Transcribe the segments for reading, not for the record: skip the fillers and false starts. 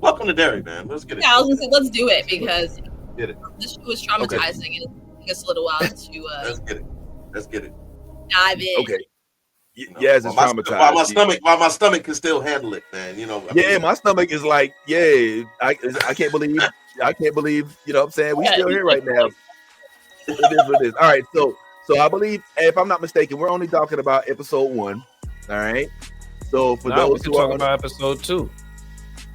Welcome to Derry, man. Let's get it. Yeah, I was gonna say let's do it because get it. This show was traumatizing, and it took us a little while to Let's get it. Dive in. Okay. Yes, it's traumatized. While my stomach can still handle it, man. My stomach is like, I can't believe, you know what I'm saying? We still here right now. It is what it is. All right, so I believe, if I'm not mistaken, we're only talking about episode 1. All right. So for those who are talking about episode 2.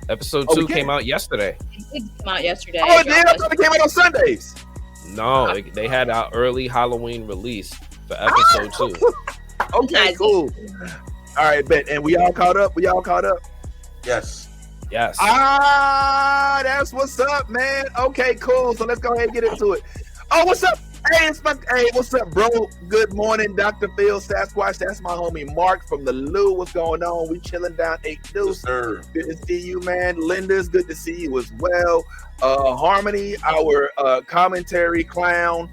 Episode 2 came out yesterday. It came out yesterday. Oh, it did? I thought it came out on Sundays. No, they had our early Halloween release for episode 2. Okay, cool. All right, bet. And we all caught up? Yes. That's what's up, man. Okay, cool. So let's go ahead and get into it. Oh, what's up? Hey, what's up, bro? Good morning, Dr. Phil Sasquatch. That's my homie Mark from the Lou. What's going on? We chilling down 8 Deuce. Good to see you, man. Linda's good to see you as well. Harmony, our commentary clown.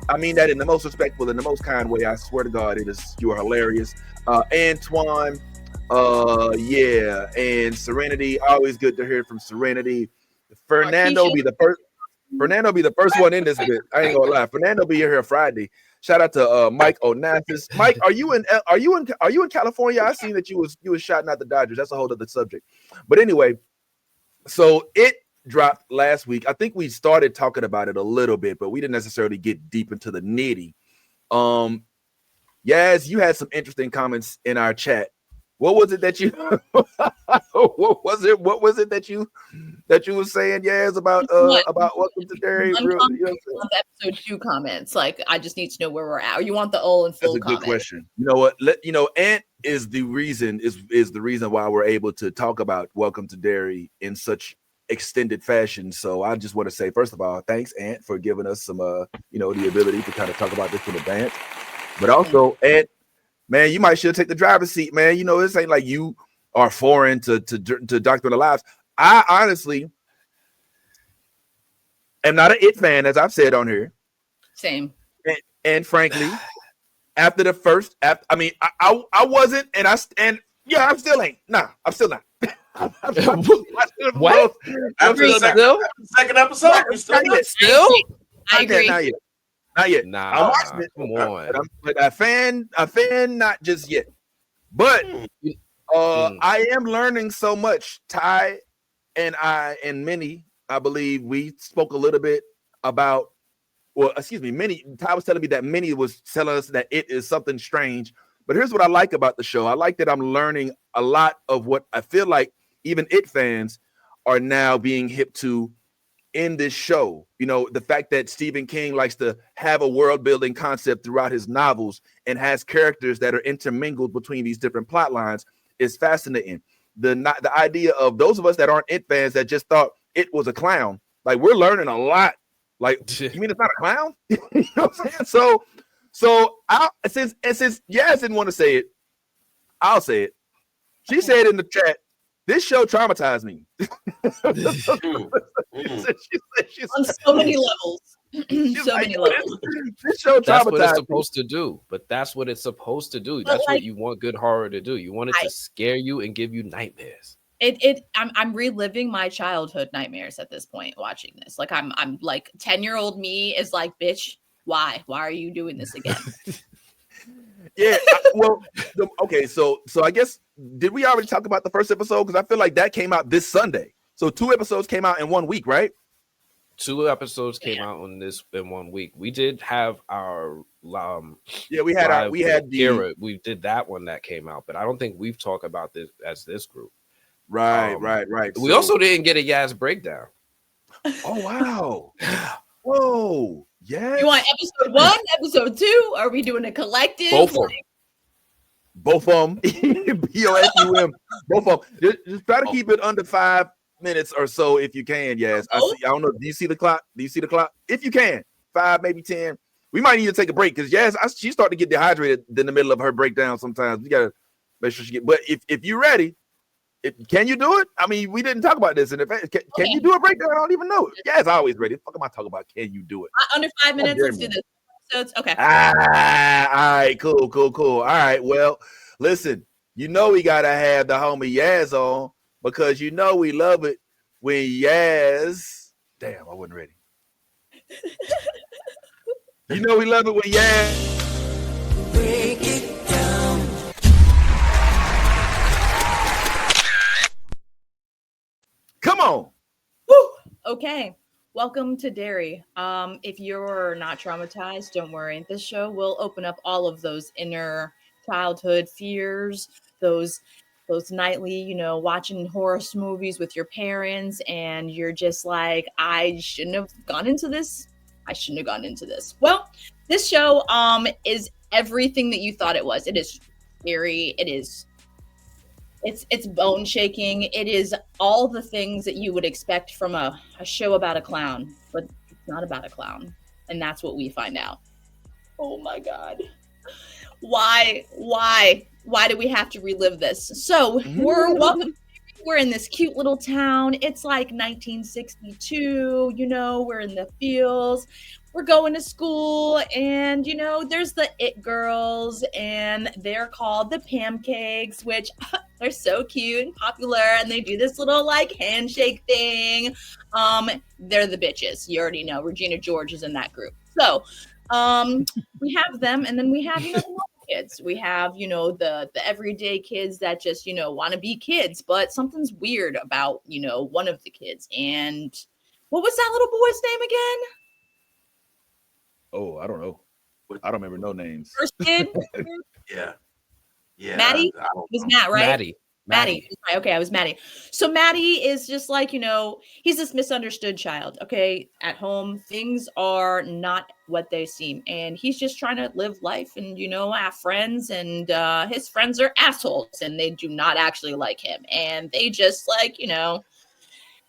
I mean that in the most respectful and the most kind way. I swear to God, you are hilarious. Antoine, and Serenity. Always good to hear from Serenity. Fernando be the first one in this bit. I ain't gonna lie. Fernando be here Friday. Shout out to Mike Onassis. Mike, are you in California? I seen that you was shouting out the Dodgers. That's a whole other subject. But anyway, so it dropped last week. I think we started talking about it a little bit, but we didn't necessarily get deep into the nitty. Yaz, you had some interesting comments in our chat. What was it that you what was it that you were saying, Yaz, about Welcome to Derry? Episode 2 comments. Like, I just need to know where we're at. Or you want the all and full? That's a good question. You know what? Ant is the reason why we're able to talk about Welcome to Derry in such extended fashion. So I just want to say, first of all, thanks, Ant, for giving us some the ability to kind of talk about this in advance. But also, Ant, man, you might should take the driver's seat, man. This ain't like you are foreign to Doctor of the Lives. I honestly am not an It fan, as I've said on here. Same. And frankly, after the first, I wasn't, and I'm still ain't. Nah, I'm still not. What? After the second episode, you still? I agree. Not yet. Nah, I watched it. Come on. But a fan, not just yet. But I am learning so much. Ty and I and Minnie, I believe we spoke a little bit about. Well, excuse me, Minnie. Ty was telling me that Minnie was telling us that it is something strange. But here's what I like about the show. I like that I'm learning a lot of what I feel like even It fans are now being hip to in this show. The fact that Stephen King likes to have a world building concept throughout his novels and has characters that are intermingled between these different plot lines is fascinating. The idea of those of us that aren't It fans that just thought it was a clown, like we're learning a lot. Like, you mean it's not a clown? You know what I'm saying? So since Yaz didn't want to say it, I'll say it. She said in the chat, this show traumatized me. On so many levels. Many levels. This show that's what it's me. supposed to do. But that's what it's supposed to do. That's what you want good horror to do. You want it to scare you and give you nightmares. I'm reliving my childhood nightmares at this point watching this. Like I'm like 10-year-old me is like, bitch, why are you doing this again? Yeah, okay, so I guess, did we already talk about the first episode? Because I feel like that came out this Sunday. So 2 episodes came out in 1 week, right? 2 episodes came out in 1 week. We did have our we did that one that came out, but I don't think we've talked about this as this group. Right. We also didn't get a Yaz breakdown. Oh wow. Whoa. Yeah. You want episode 1, episode 2? Are we doing a collective? Both of them. BOFUM. Both of them. Just try to keep it under 5 minutes or so if you can. Yes. I don't know. Do you see the clock? If you can, 5, maybe 10. We might need to take a break because she's starting to get dehydrated in the middle of her breakdown. Sometimes we gotta make sure she get. But if you're ready, can you do it? I mean, we didn't talk about this in advance. Can you do a breakdown? I don't even know. Yes, always ready. What am I talking about? Can you do it? Under 5 minutes. Let's do this. Episodes. Okay. All right. Cool. All right. Well, listen. We gotta have the homie Yaz on because we love it when Yaz. Damn, I wasn't ready. You know we love it when Yaz. Break it down. Come on. Woo! Okay. Welcome to Derry. If you're not traumatized, don't worry. This show will open up all of those inner childhood fears, those nightly, watching horror movies with your parents, and you're just like, I shouldn't have gone into this. Well, this show is everything that you thought it was. It is scary. It's bone shaking. It is all the things that you would expect from a show about a clown, but it's not about a clown. And that's what we find out. Oh my God. Why do we have to relive this? So we're in this cute little town. It's like 1962, we're in the fields. We're going to school, and there's the it girls, and they're called the Pancakes, which they're so cute and popular, and they do this little like handshake thing. They're the bitches. You already know Regina George is in that group. So we have them, and then we have the normal kids. We have the everyday kids that just want to be kids, but something's weird about one of the kids. And what was that little boy's name again? Oh, I don't know. I don't remember no names. First kid? Yeah. Maddie? It was Matt, right? Maddie. Okay, I was Maddie. So Maddie is just like, he's this misunderstood child. Okay, at home, things are not what they seem. And he's just trying to live life and, have friends. And his friends are assholes. And they do not actually like him. And they just like,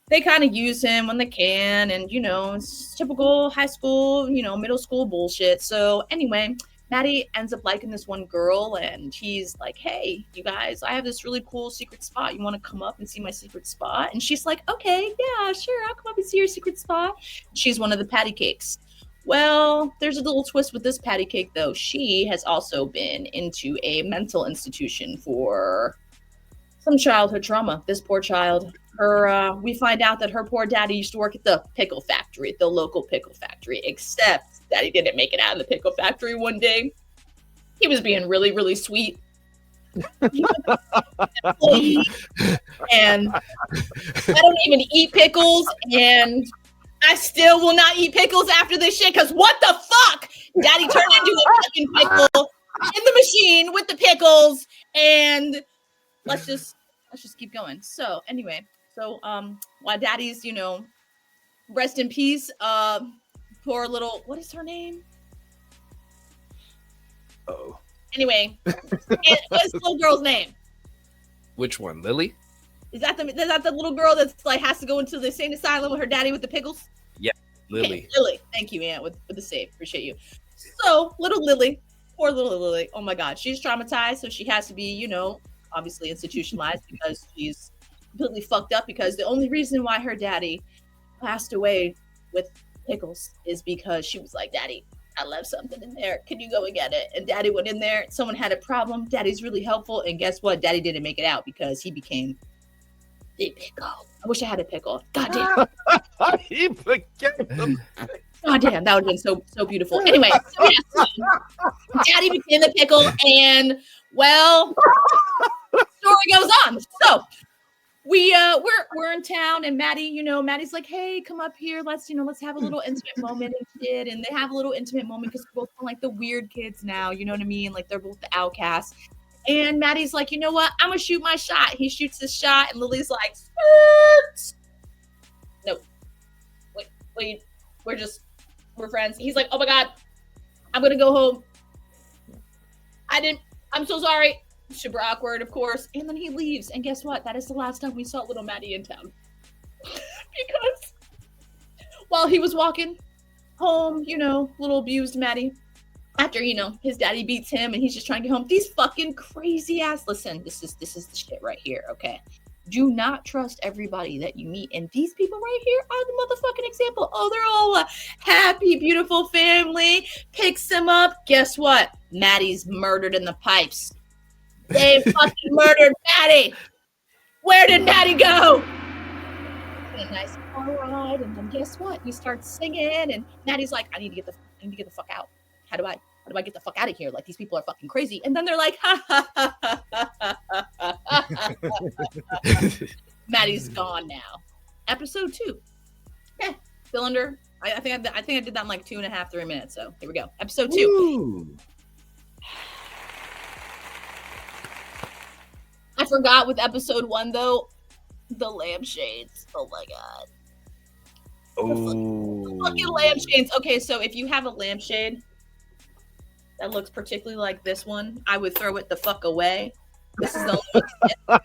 they kind of use him when they can. And, it's typical high school, middle school bullshit. So anyway, Maddie ends up liking this one girl, and he's like, hey, you guys, I have this really cool secret spot. You want to come up and see my secret spot? And she's like, okay, yeah, sure. I'll come up and see your secret spot. She's one of the patty cakes. Well, there's a little twist with this patty cake, though. She has also been into a mental institution for some childhood trauma. This poor child. We find out that her poor daddy used to work at the pickle factory, the local pickle factory, except daddy didn't make it out of the pickle factory one day. He was being really, really sweet. And I don't even eat pickles, and I still will not eat pickles after this shit, because what the fuck? Daddy turned into a fucking pickle in the machine with the pickles, and let's just keep going. So anyway, while daddy's, rest in peace, poor little, what is her name? Uh-oh. Anyway, what's the little girl's name? Which one, Lily? Is that the little girl that's like has to go into the insane asylum with her daddy with the pickles? Yeah, Lily. Okay, Lily. Thank you, Aunt, with the save. Appreciate you. So little Lily, poor little Lily. Oh my God, she's traumatized, so she has to be, obviously institutionalized because she's completely fucked up, because the only reason why her daddy passed away with pickles is because she was like, Daddy, I left something in there. Can you go and get it? And Daddy went in there. Someone had a problem. Daddy's really helpful. And guess what? Daddy didn't make it out because he became the pickle. I wish I had a pickle. God damn. He became God damn, that would have been so beautiful. Anyway, so yes, Daddy became the pickle, and well, story goes on. So we're in town, and Maddie, Maddie's like, hey, come up here. Let's have a little intimate moment and shit. And they have a little intimate moment because we're both like the weird kids now, you know what I mean? Like they're both the outcasts. And Maddie's like, you know what? I'm gonna shoot my shot. He shoots his shot, and Lily's like, no, wait, we're friends. He's like, oh my God, I'm gonna go home. I'm so sorry. Super awkward, of course. And then he leaves. And guess what? That is the last time we saw little Maddie in town. Because while he was walking home, little abused Maddie, after, his daddy beats him and he's just trying to get home. These fucking crazy ass, listen, this is the shit right here, okay? Do not trust everybody that you meet. And these people right here are the motherfucking example. Oh, they're all a happy, beautiful family. Picks him up. Guess what? Maddie's murdered in the pipes. They fucking murdered Maddie. Where did Maddie go? a nice car ride, and then guess what? He starts singing, and Maddie's like, I need to get the fuck out. How do I get the fuck out of here? Like, these people are fucking crazy. And then they're like, ha ha ha ha ha ha ha. Maddie's gone now. Episode 2. Okay, still under. I think I did that in like 2.5, 3 minutes. So here we go. Episode 2. Ooh. I forgot with episode 1 though, the lampshades. Oh my god. Oh. The fucking lampshades. Okay, so if you have a lampshade that looks particularly like this one, I would throw it the fuck away. This is the only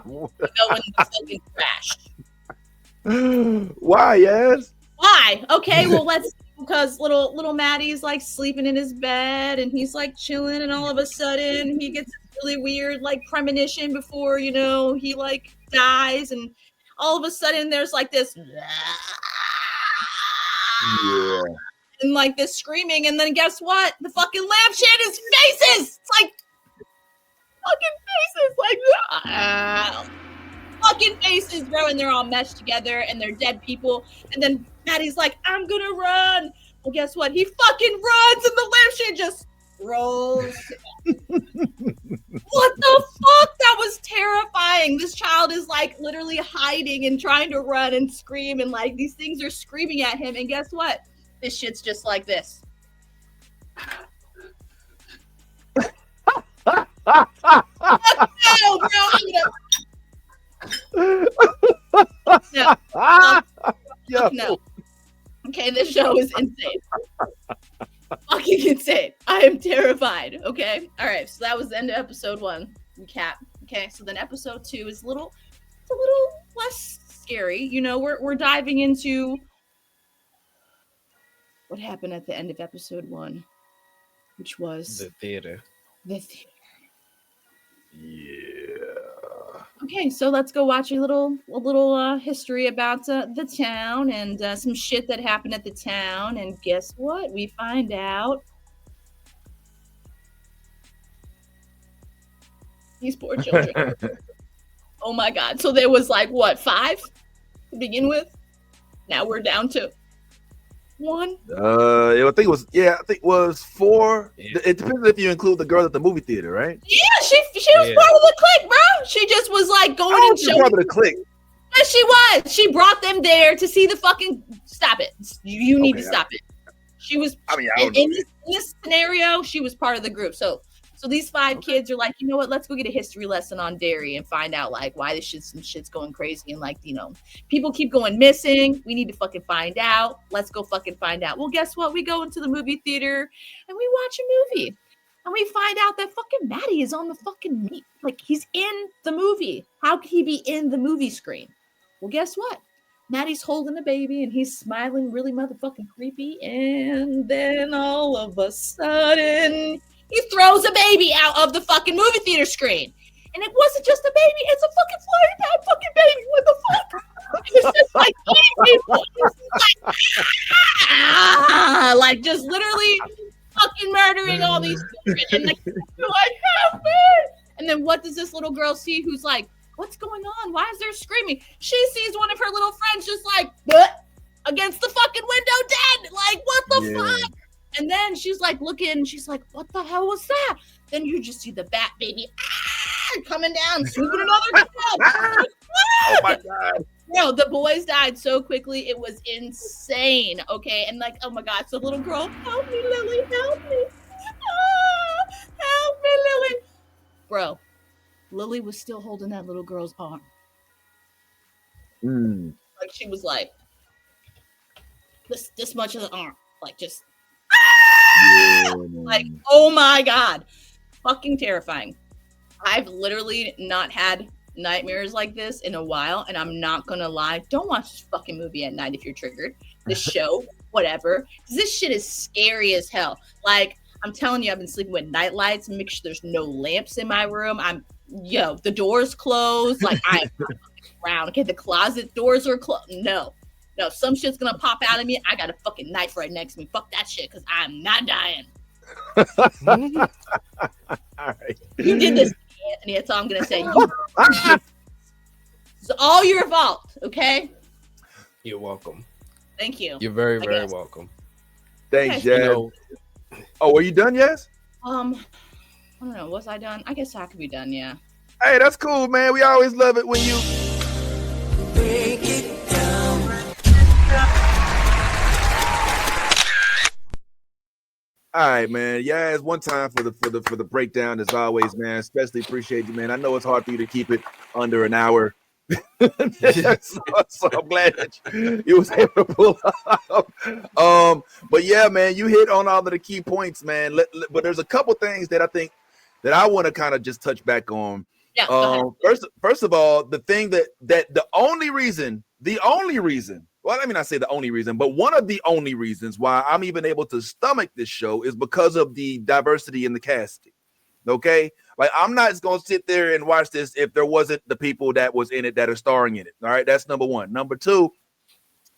go in the fucking trash. Why? Yes. Why? Okay, well let's, because little Maddie's like sleeping in his bed and he's like chilling, and all of a sudden he gets this really weird like premonition before, you know, he like dies, and all of a sudden there's like this and like this screaming, and then guess what? The fucking lampshade is faces. It's like fucking faces, like fucking faces, bro, and they're all meshed together and they're dead people. And then Maddie's like, I'm gonna run. Well, guess what? He fucking runs, and the lampshade just rolls. What the fuck? That was terrifying. This child is like literally hiding and trying to run and scream, and like these things are screaming at him. And guess what? This shit's just like this. No, bro. No. Okay, this show is insane. Fucking insane. I am terrified. Okay. All right. So that was the end of episode 1. Recap. Okay. So then episode 2 is a little less scary. You know, we're diving into what happened at the end of episode 1, which was the theater. Yeah. Okay, so let's go watch a little history about the town and some shit that happened at the town. And guess what? We find out these poor children. Oh my god! So there was like what, 5 to begin with? Now we're down to 1. I think it was 4. Yeah. It depends if you include the girl at the movie theater, right? Yeah, she was part of the clique, bro. She just was like going and showing. Part of the clique. Yes, she was. She brought them there to see the fucking. Stop it! You need to stop it. She was. I mean, in this scenario, she was part of the group. So these 5 kids are like, you know what? Let's go get a history lesson on Derry and find out like why this shit's going crazy, and like, you know, people keep going missing. We need to fucking find out. Let's go fucking find out. Well, guess what? We go into the movie theater and we watch a movie, and we find out that fucking Maddie is on the fucking meat. Like, he's in the movie. How could he be in the movie screen? Well, guess what? Maddie's holding a baby and he's smiling really motherfucking creepy, and then all of a sudden he throws a baby out of the fucking movie theater screen. And it wasn't just a baby, it's a fucking flying pound fucking baby. What the fuck? It was just like people. Like just literally fucking murdering all these children. And like, help me. And then what does this little girl see who's like, what's going on? Why is there screaming? She sees one of her little friends just like against the fucking window dead. Like, what the fuck? And then she's like looking, she's like, what the hell was that? Then you just see the bat baby coming down, swooping another child. Oh my god. No, the boys died so quickly, it was insane. Okay, and like, oh my god, so little girl, help me, Lily, help me. Help me, Lily. Bro, Lily was still holding that little girl's arm. Like, she was like, this much of the arm. Like, just like, oh my god, fucking terrifying. I've literally not had nightmares like this in a while, and I'm not gonna lie, don't watch this fucking movie at night if you're triggered. This show, whatever, because this shit is scary as hell. Like, I'm telling you, I've been sleeping with night lights, make sure there's no lamps in my room. The doors closed, like I'm around. Okay, the closet doors are closed. No, some shit's gonna pop out of me. I got a fucking knife right next to me. Fuck that shit, because I'm not dying. All right. You did this, Anthony. That's all I'm gonna say. It's all your fault. Okay. You're welcome. Thank you. You're very, very welcome. Thanks, Okay. Jazz. Oh, were you done, Yes? I don't know. Was I done? I guess I could be done. Yeah. Hey, that's cool, man. We always love it when you break it down. All right, man. Yeah, it's one time for the breakdown as always, man. Especially appreciate you, man. I know it's hard for you to keep it under an hour. so I'm glad that you was able to pull up. But yeah, man, you hit on all of the key points, man. But there's a couple things that I think that I want to kind of just touch back on. Yeah. First of all, the thing that the only reason, well, I mean, I say the only reason, but one of the only reasons why I'm even able to stomach this show is because of the diversity in the casting. Okay, like I'm not just gonna sit there and watch this if there wasn't the people that was in it that are starring in it. All right, that's number one. Number two,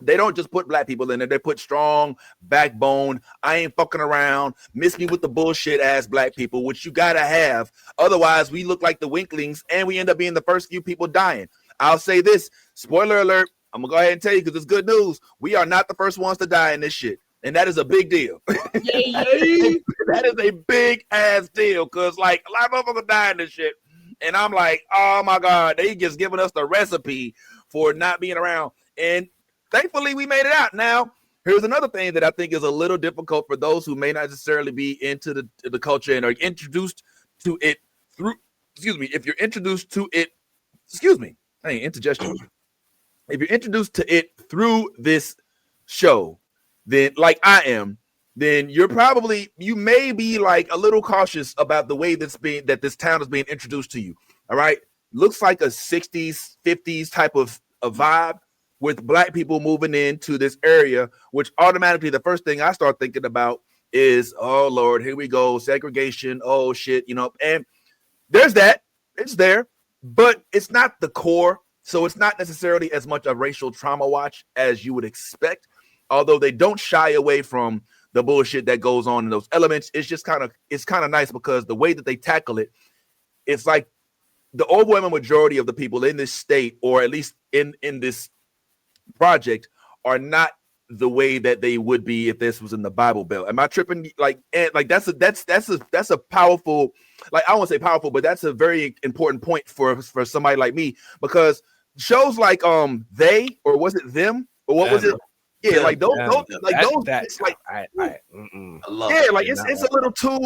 they don't just put black people in there; they put strong backbone. I ain't fucking around. Miss me with the bullshit ass black people, which you gotta have. Otherwise, we look like the Winklings, and we end up being the first few people dying. I'll say this: spoiler alert. I'm gonna go ahead and tell you because it's good news. We are not the first ones to die in this shit. And that is a big deal. That is a big ass deal because, like, a lot of motherfuckers die in this shit. And I'm like, oh my God, they just giving us the recipe for not being around. And thankfully, we made it out. Now, here's another thing that I think is a little difficult for those who may not necessarily be into the culture and are introduced to it through, if you're introduced to it, indigestion. If you're introduced to it through this show, then like I am, then you may be like a little cautious about the way that this town is being introduced to you. All right. Looks like a 60s, 50s type of a vibe with black people moving into this area, which automatically the first thing I start thinking about is, oh Lord, here we go. Segregation. Oh shit. And there's that. It's there, but it's not the core. So it's not necessarily as much a racial trauma watch as you would expect. Although they don't shy away from the bullshit that goes on in those elements, it's kind of nice because the way that they tackle it, it's like the overwhelming majority of the people in this state, or at least in this project, are not the way that they would be if this was in the Bible Belt. Am I tripping? That's a powerful, like, I won't say powerful, but that's a very important point for somebody like me, because shows like They, or was it Them, or what was it? Yeah, like those, it's like, I love yeah, like it's a little too,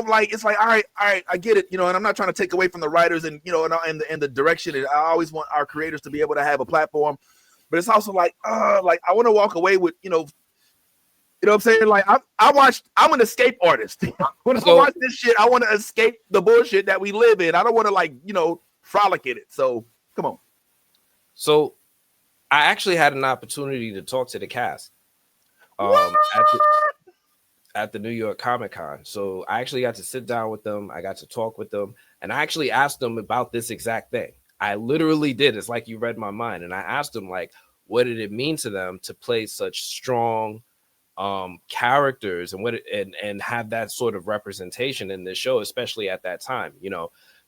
like it's like, all right, I get it, and I'm not trying to take away from the writers and and the direction. And I always want our creators to be able to have a platform, but it's also like I want to walk away with, you know what I'm saying? Like I'm an escape artist. When I watch this shit, I want to escape the bullshit that we live in. I don't want to frolic in it. So come on. So I actually had an opportunity to talk to the cast at the New York Comic Con. So I actually got to sit down with them. I got to talk with them, and I actually asked them about this exact thing. I literally did. It's like you read my mind. And I asked them, like, what did it mean to them to play such strong characters and have that sort of representation in this show, especially at that time.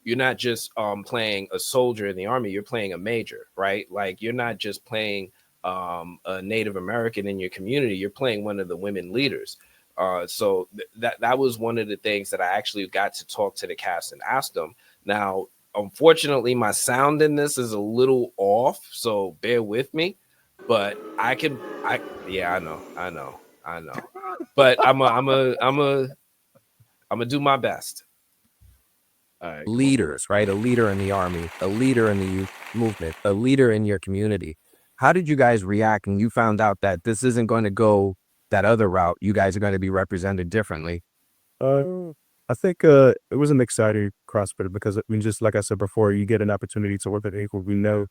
You're not just playing a soldier in the army, you're playing a major, right? Like, you're not just playing a Native American in your community, you're playing one of the women leaders. So that was one of the things that I actually got to talk to the cast and ask them. Now, unfortunately, my sound in this is a little off, so bear with me. But I know. But I'm gonna do my best. All right, leaders, right? A leader in the army, a leader in the youth movement, a leader in your community. How did you guys react when you found out that this isn't going to go that other route? You guys are going to be represented differently. I think it was an exciting CrossFit because, I mean, just like I said before, you get an opportunity to work with people who know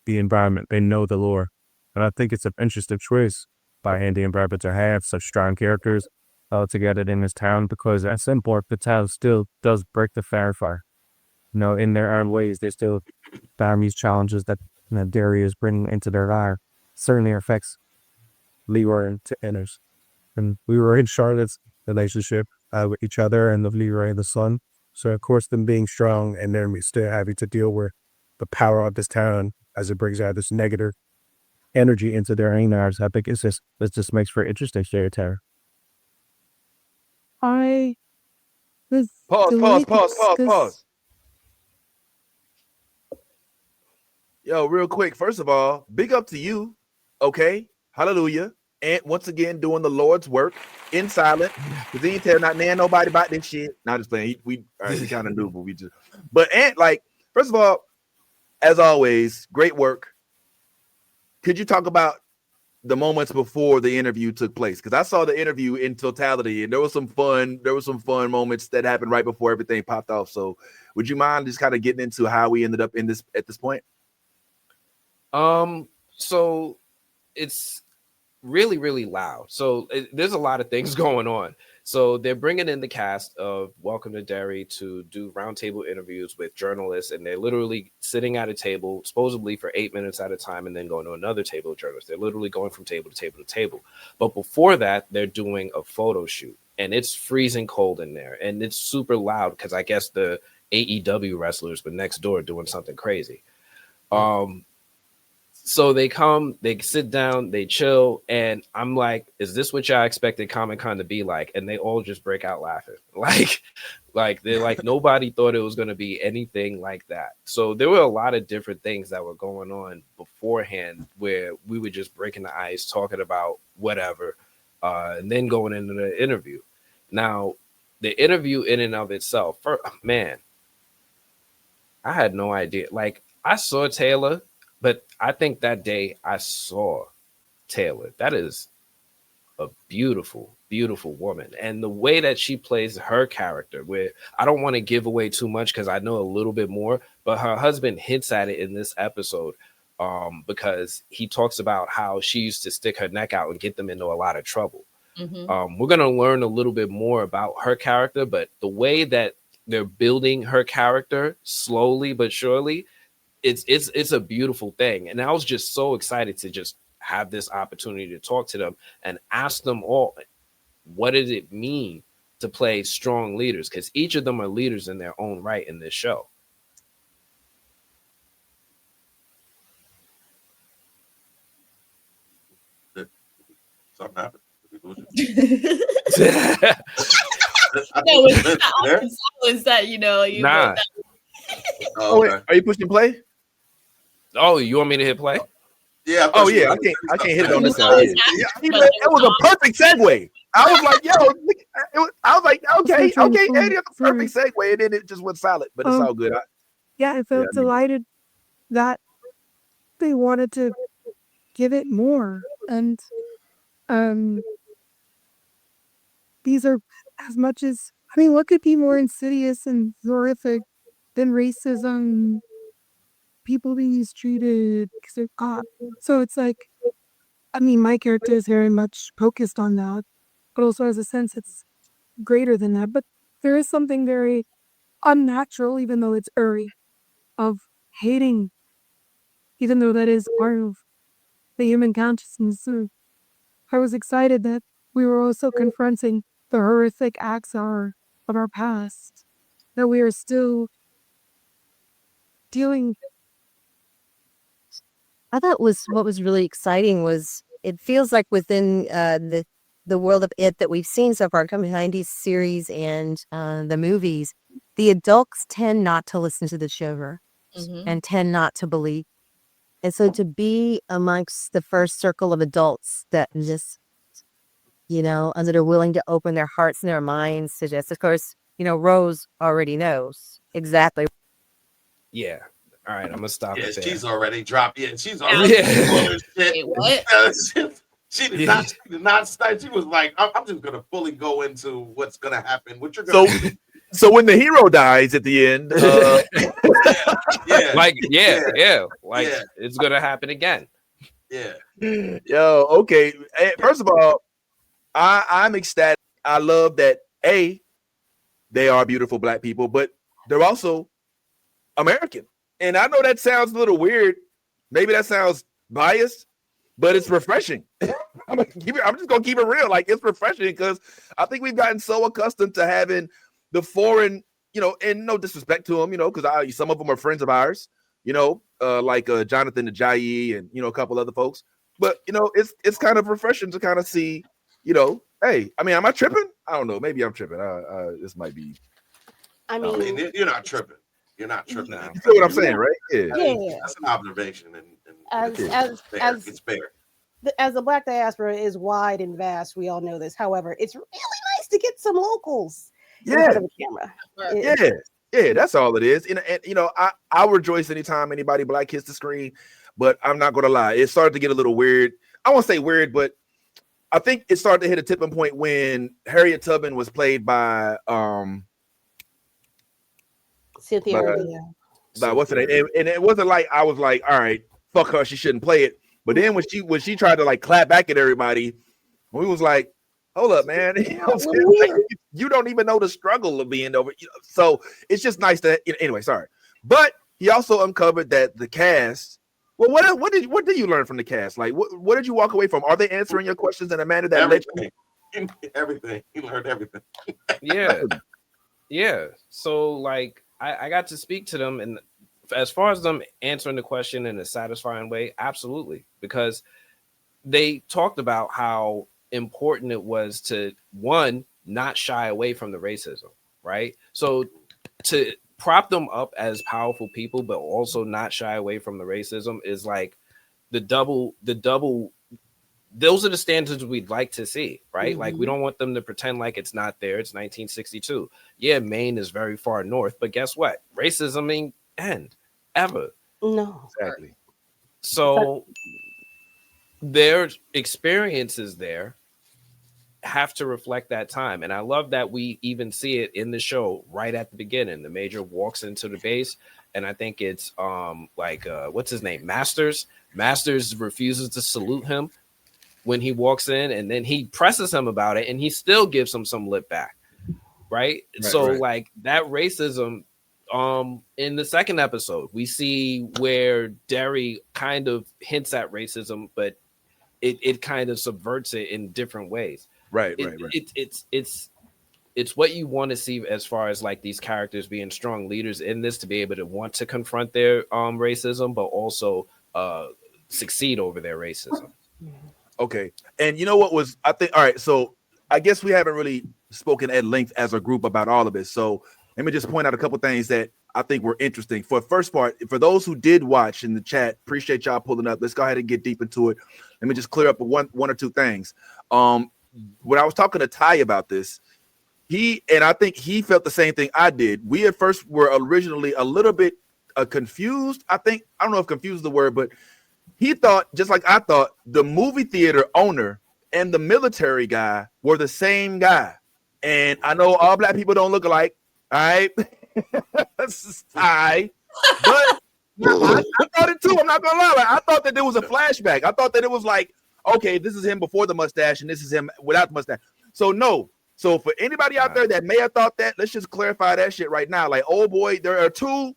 the environment, they know the lore. And I think it's an interesting choice by Andy and Barbara to have such strong characters together in this town, because at some point the town still does break the fair fire. In their own ways, they still find these challenges that Derry is bringing into their life. Certainly affects Leroy and Inners. And we were in Charlotte's relationship with each other and of Leroy and the son. So of course, them being strong and then we still having to deal with the power of this town as it brings out this negative energy into their own lives. I think it just makes for interesting share terror. I was Pause. Yo, real quick. First of all, big up to you. Okay, hallelujah. And once again, doing the Lord's work in silent. Because he ain't tell not nobody about this shit. Not just playing. We kind of knew, but we just. But Ant, like, first of all, as always, great work. Could you talk about the moments before the interview took place? Because I saw the interview in totality, and there was some fun moments that happened right before everything popped off. So, would you mind just kind of getting into how we ended up in this at this point? So it's really, really loud. So there's a lot of things going on. So they're bringing in the cast of Welcome to Derry to do roundtable interviews with journalists, and they're literally sitting at a table, supposedly for 8 minutes at a time, and then going to another table of journalists. They're literally going from table to table to table. But before that, they're doing a photo shoot, and it's freezing cold in there, and it's super loud because I guess the AEW wrestlers were next door doing something crazy. So they come, they sit down, they chill, and I'm like, is this what y'all expected Comic-Con to be like? And they all just break out laughing. Like they're like, nobody thought it was going to be anything like that. So there were a lot of different things that were going on beforehand where we were just breaking the ice, talking about whatever, and then going into the interview. Now, the interview in and of itself, man, I had no idea. Like, I saw Taylor, but I think that day I saw Taylor. That is a beautiful, beautiful woman. And the way that she plays her character, where I don't want to give away too much because I know a little bit more, but her husband hints at it in this episode because he talks about how she used to stick her neck out and get them into a lot of trouble. Mm-hmm. We're going to learn a little bit more about her character, but the way that they're building her character slowly but surely, it's a beautiful thing. And I was just so excited to just have this opportunity to talk to them and ask them all, what does it mean to play strong leaders? Because each of them are leaders in their own right in this show. Something happened. No, it's not silence that you know. Nah. Oh, wait, are you pushing play? Oh, you want me to hit play? Yeah. Oh yeah, I can't hit it on this side. It was a perfect segue. I was like, yo, I was like, okay, Eddie, it's a perfect segue, and then it just went silent. But it's all good. I felt delighted that they wanted to give it more, and these are as much as what could be more insidious and horrific than racism, people being mistreated because they're caught. So it's like, my character is very much focused on that, but also has a sense it's greater than that. But there is something very unnatural, even though it's Uri, of hating, even though that is part of the human consciousness. So I was excited that we were also confronting the horrific acts of our past, that we are still dealing. I thought what was really exciting was it feels like within the world of it that we've seen so far, coming behind these series and the movies, the adults tend not to listen to the show and tend not to believe. And so to be amongst the first circle of adults that just, and that are willing to open their hearts and their minds to this, of course, Rose already knows exactly. Yeah. All right, I'm gonna stop it there. She's already dropped. Yeah, she's already. Wait, what? She did not start. She was like, I'm just gonna fully go into what's gonna happen. What you're gonna do. So when the hero dies at the end, it's gonna happen again. Yeah. Yo, okay. First of all, I'm ecstatic. I love that they are beautiful Black people, but they're also American. And I know that sounds a little weird. Maybe that sounds biased, but it's refreshing. I'm just gonna keep it real. Like, it's refreshing because I think we've gotten so accustomed to having the foreign, and no disrespect to them, because some of them are friends of ours, like Jonathan Ajayi and a couple other folks. But it's kind of refreshing to kind of see, hey, I mean, am I tripping? I don't know. Maybe I'm tripping. This might be. I mean, you're not tripping. You're not tripping. You see what I'm saying, right? Yeah. That's an observation, and it's fair. As the Black diaspora is wide and vast, we all know this. However, it's really nice to get some locals in front of the camera. Yeah, that's all it is. And I rejoice anytime anybody Black hits the screen, but I'm not gonna lie, it started to get a little weird. I won't say weird, but I think it started to hit a tipping point when Harriet Tubman was played by Cynthia. What's her name? And it wasn't like I was like, all right, fuck her, she shouldn't play it. But then when she tried to like clap back at everybody, we was like, hold up, man. Like, you don't even know the struggle of being over. So it's just nice to anyway, sorry. But he also uncovered that the cast. Well, what did you learn from the cast? Like what did you walk away from? Are they answering your questions in a manner that everything? He learned everything. Yeah. So like I got to speak to them, and as far as them answering the question in a satisfying way, absolutely, because they talked about how important it was to, one, not shy away from the racism, right? So to prop them up as powerful people, but also not shy away from the racism is like the double, those are the standards we'd like to see, right? Mm-hmm. Like we don't want them to pretend like it's not there. It's 1962. Yeah, Maine is very far north, but guess what? Racism ain't end ever. No. Exactly. So their experiences there have to reflect that time. And I love that we even see it in the show right at the beginning. The Major walks into the base, and I think it's what's his name? Masters refuses to salute him when he walks in, and then he presses him about it, and he still gives him some lip back. Right. So like that racism, in the second episode, we see where Derry kind of hints at racism, but it kind of subverts it in different ways. Right. It's what you want to see as far as like these characters being strong leaders in this, to be able to want to confront their racism, but also succeed over their racism. Okay. And you know what was, I think, all right, so I guess we haven't really spoken at length as a group about all of this. So let me just point out a couple things that I think were interesting. For the first part, for those who did watch in the chat, appreciate y'all pulling up. Let's go ahead and get deep into it. Let me just clear up one or two things. When I was talking to Ty about this, I think he felt the same thing I did. We at first were originally a little bit confused. I don't know if confused is the word, but he thought, just like I thought, the movie theater owner and the military guy were the same guy. And I know all Black people don't look alike. All right. But I thought it too. I'm not gonna lie. Like, I thought that there was a flashback. I thought that it was like, okay, this is him before the mustache and this is him without the mustache. So no. So for anybody out there that may have thought that, let's just clarify that shit right now. Like, oh boy, there are two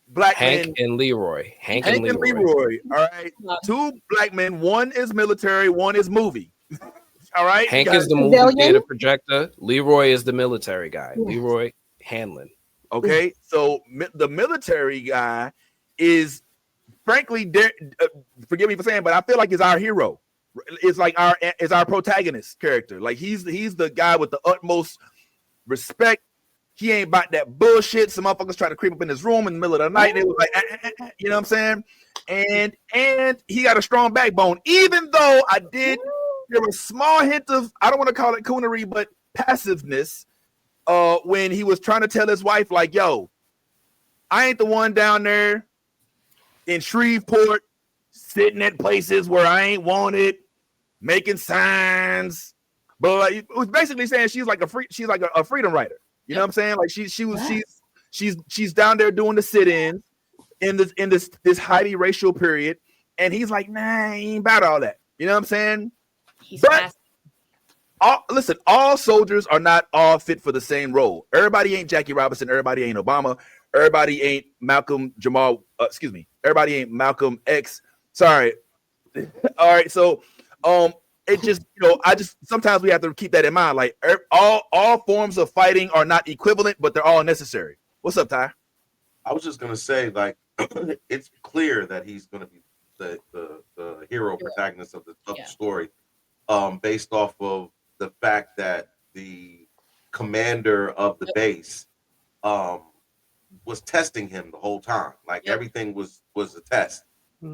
Black Hank men. and Leroy. Hank and Leroy. All right. Two Black men. One is military. One is movie. All right. Hank is the movie theater projector. Leroy is the military guy. Yes. Leroy Hanlon. Okay. So the military guy is, frankly, forgive me for saying, but I feel like he's our hero. It's like our protagonist character. Like he's the guy with the utmost respect. He ain't about that bullshit. Some motherfuckers try to creep up in his room in the middle of the night. And it was like, you know what I'm saying? And he got a strong backbone. Even though I did hear a small hint of, I don't want to call it coonery, but passiveness when he was trying to tell his wife, like, yo, I ain't the one down there in Shreveport sitting at places where I ain't wanted, making signs. But like, it was basically saying she's like a freedom writer. You know what I'm saying? Like she's down there doing the sit-ins in this highly racial period, and he's like, nah, I ain't about all that. You know what I'm saying? All soldiers are not all fit for the same role. Everybody ain't Jackie Robinson. Everybody ain't Obama. Everybody ain't Malcolm Everybody ain't Malcolm X. Sorry. All right. So, it just, sometimes we have to keep that in mind. Like all forms of fighting are not equivalent, but they're all necessary. What's up, Ty? I was just gonna say, like, it's clear that he's going to be the hero protagonist of the story, based off of the fact that the commander of the base was testing him the whole time. Like everything was a test,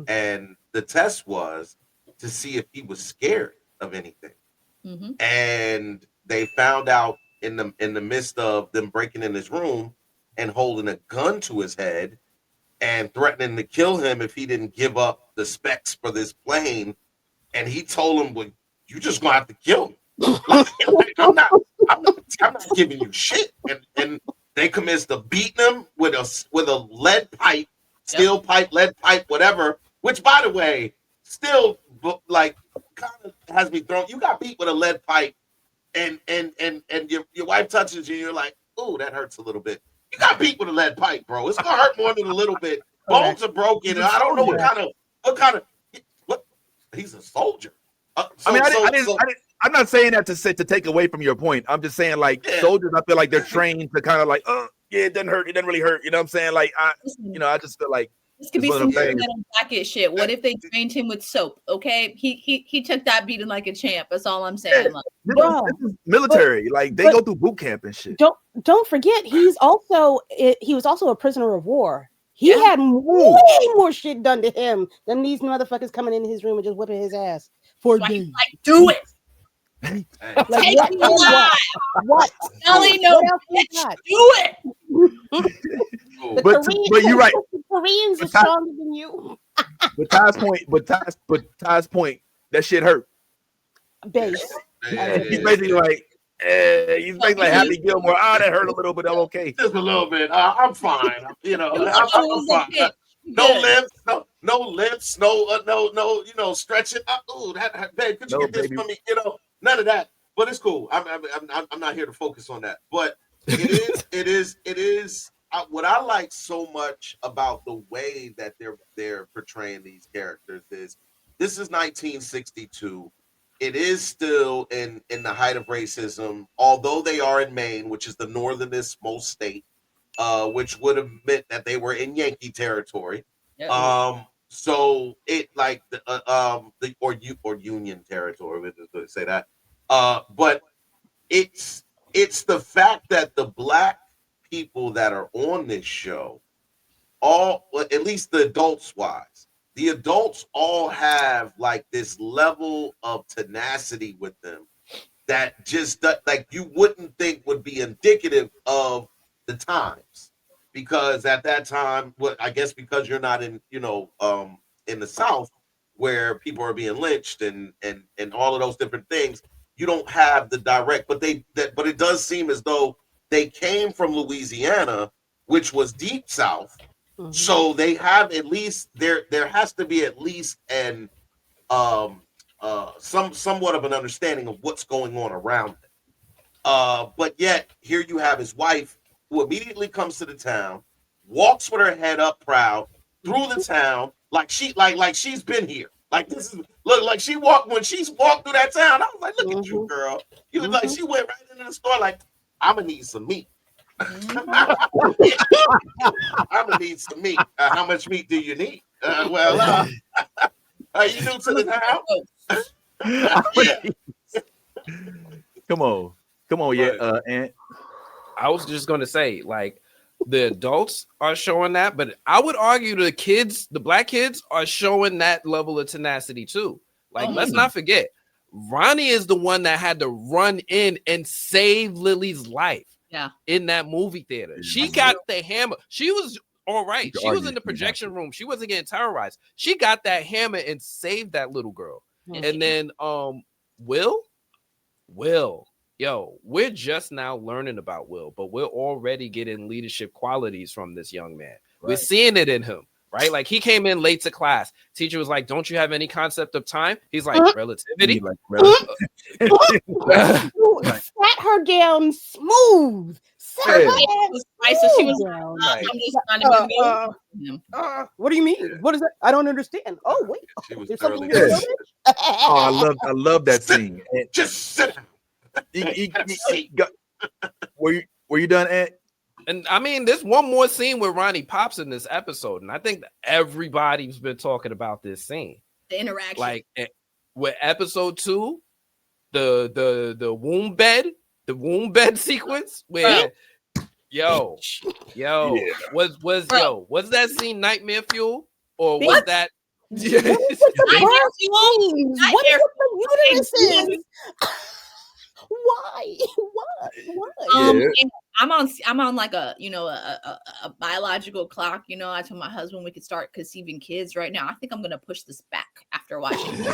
and the test was to see if he was scared of anything. And they found out in the midst of them breaking in his room and holding a gun to his head and threatening to kill him if he didn't give up the specs for this plane. And he told him, "Well, you just gonna have to kill me. I'm not giving you shit." And they commenced to beating him with a lead pipe, steel pipe, lead pipe, whatever. Which, by the way, still like kind of has me thrown. You got beat with a lead pipe, and your wife touches you, you're like, "Ooh, that hurts a little bit." You got beat with a lead pipe, bro. It's gonna hurt more than a little bit. Bones are broken. I don't know what kind of. He's a soldier. I'm not saying that to take away from your point. I'm just saying, like, soldiers, I feel like they're trained to kind of like, it doesn't hurt. It doesn't really hurt. You know what I'm saying? Like, I just feel like this could be some metal jacket shit. What if they trained him with soap? Okay, he took that beating like a champ. That's all I'm saying. This is military. Like, they go through boot camp and shit. Don't forget, he was also a prisoner of war. He had way more shit done to him than these motherfuckers coming in his room and just whipping his ass for days. Like, do it. Like, take me alive. What? Shelly, no, bitch, do it. But you're right. The Koreans are stronger than you. But Ty's point, that shit hurt. Base. He's basically like, he's basically like Happy Gilmore. That hurt a little bit. I'm okay. Just a little bit. I'm fine. I'm fine. No lips, no, stretching. Babe, could you get this for me? None of that. But it's cool. I'm not here to focus on that. But it is. What I like so much about the way that they're portraying these characters is this is 1962. It is still in the height of racism, although they are in Maine, which is the northernest most state, which would admit that they were in Yankee territory. Yeah. So it like or Union territory, we just say that. But it's the fact that the black people that are on this show, at least the adults wise, the adults all have like this level of tenacity with them that just like you wouldn't think would be indicative of the times, because at that time, I guess because you're not in in the South where people are being lynched and all of those different things, you don't have the direct, but it does seem as though they came from Louisiana, which was deep South. Mm-hmm. So they have at least there has to be at least an somewhat of an understanding of what's going on around them. But yet here you have his wife who immediately comes to the town, walks with her head up proud through the town like she's been here. Like this is when she's walked through that town. I was like, look at you, girl. You was like she went right into the store like, I'm gonna need some meat. I'm gonna need some meat. How much meat do you need? Are you new to the town? Come on, yeah, Aunt. I was just gonna say, like, the adults are showing that, but I would argue the black kids are showing that level of tenacity too. Like, let's not forget, Ronnie is the one that had to run in and save Lily's life. Yeah, in that movie theater, she got the hammer. She was all right. She was in the projection room. She wasn't getting terrorized. She got that hammer and saved that little girl. And then Will, yo, we're just now learning about Will, but we're already getting leadership qualities from this young man. Right. We're seeing it in him, right? Like, he came in late to class. Teacher was like, "Don't you have any concept of time?" He's like, "Relativity." Sat her down smooth. So she was what do you mean? What is that? I don't understand. Oh, wait. There's something I love that scene. Just sit down. Were you done, Aunt? And I mean, there's one more scene with Ronnie Pops in this episode, and I think that everybody's been talking about this scene. The interaction, like with episode 2, the womb bed sequence where yo was that scene nightmare fuel or was that Nightmare fuel? Why? I'm on like a a biological clock. I told my husband we could start conceiving kids right now. I think I'm gonna push this back after watching.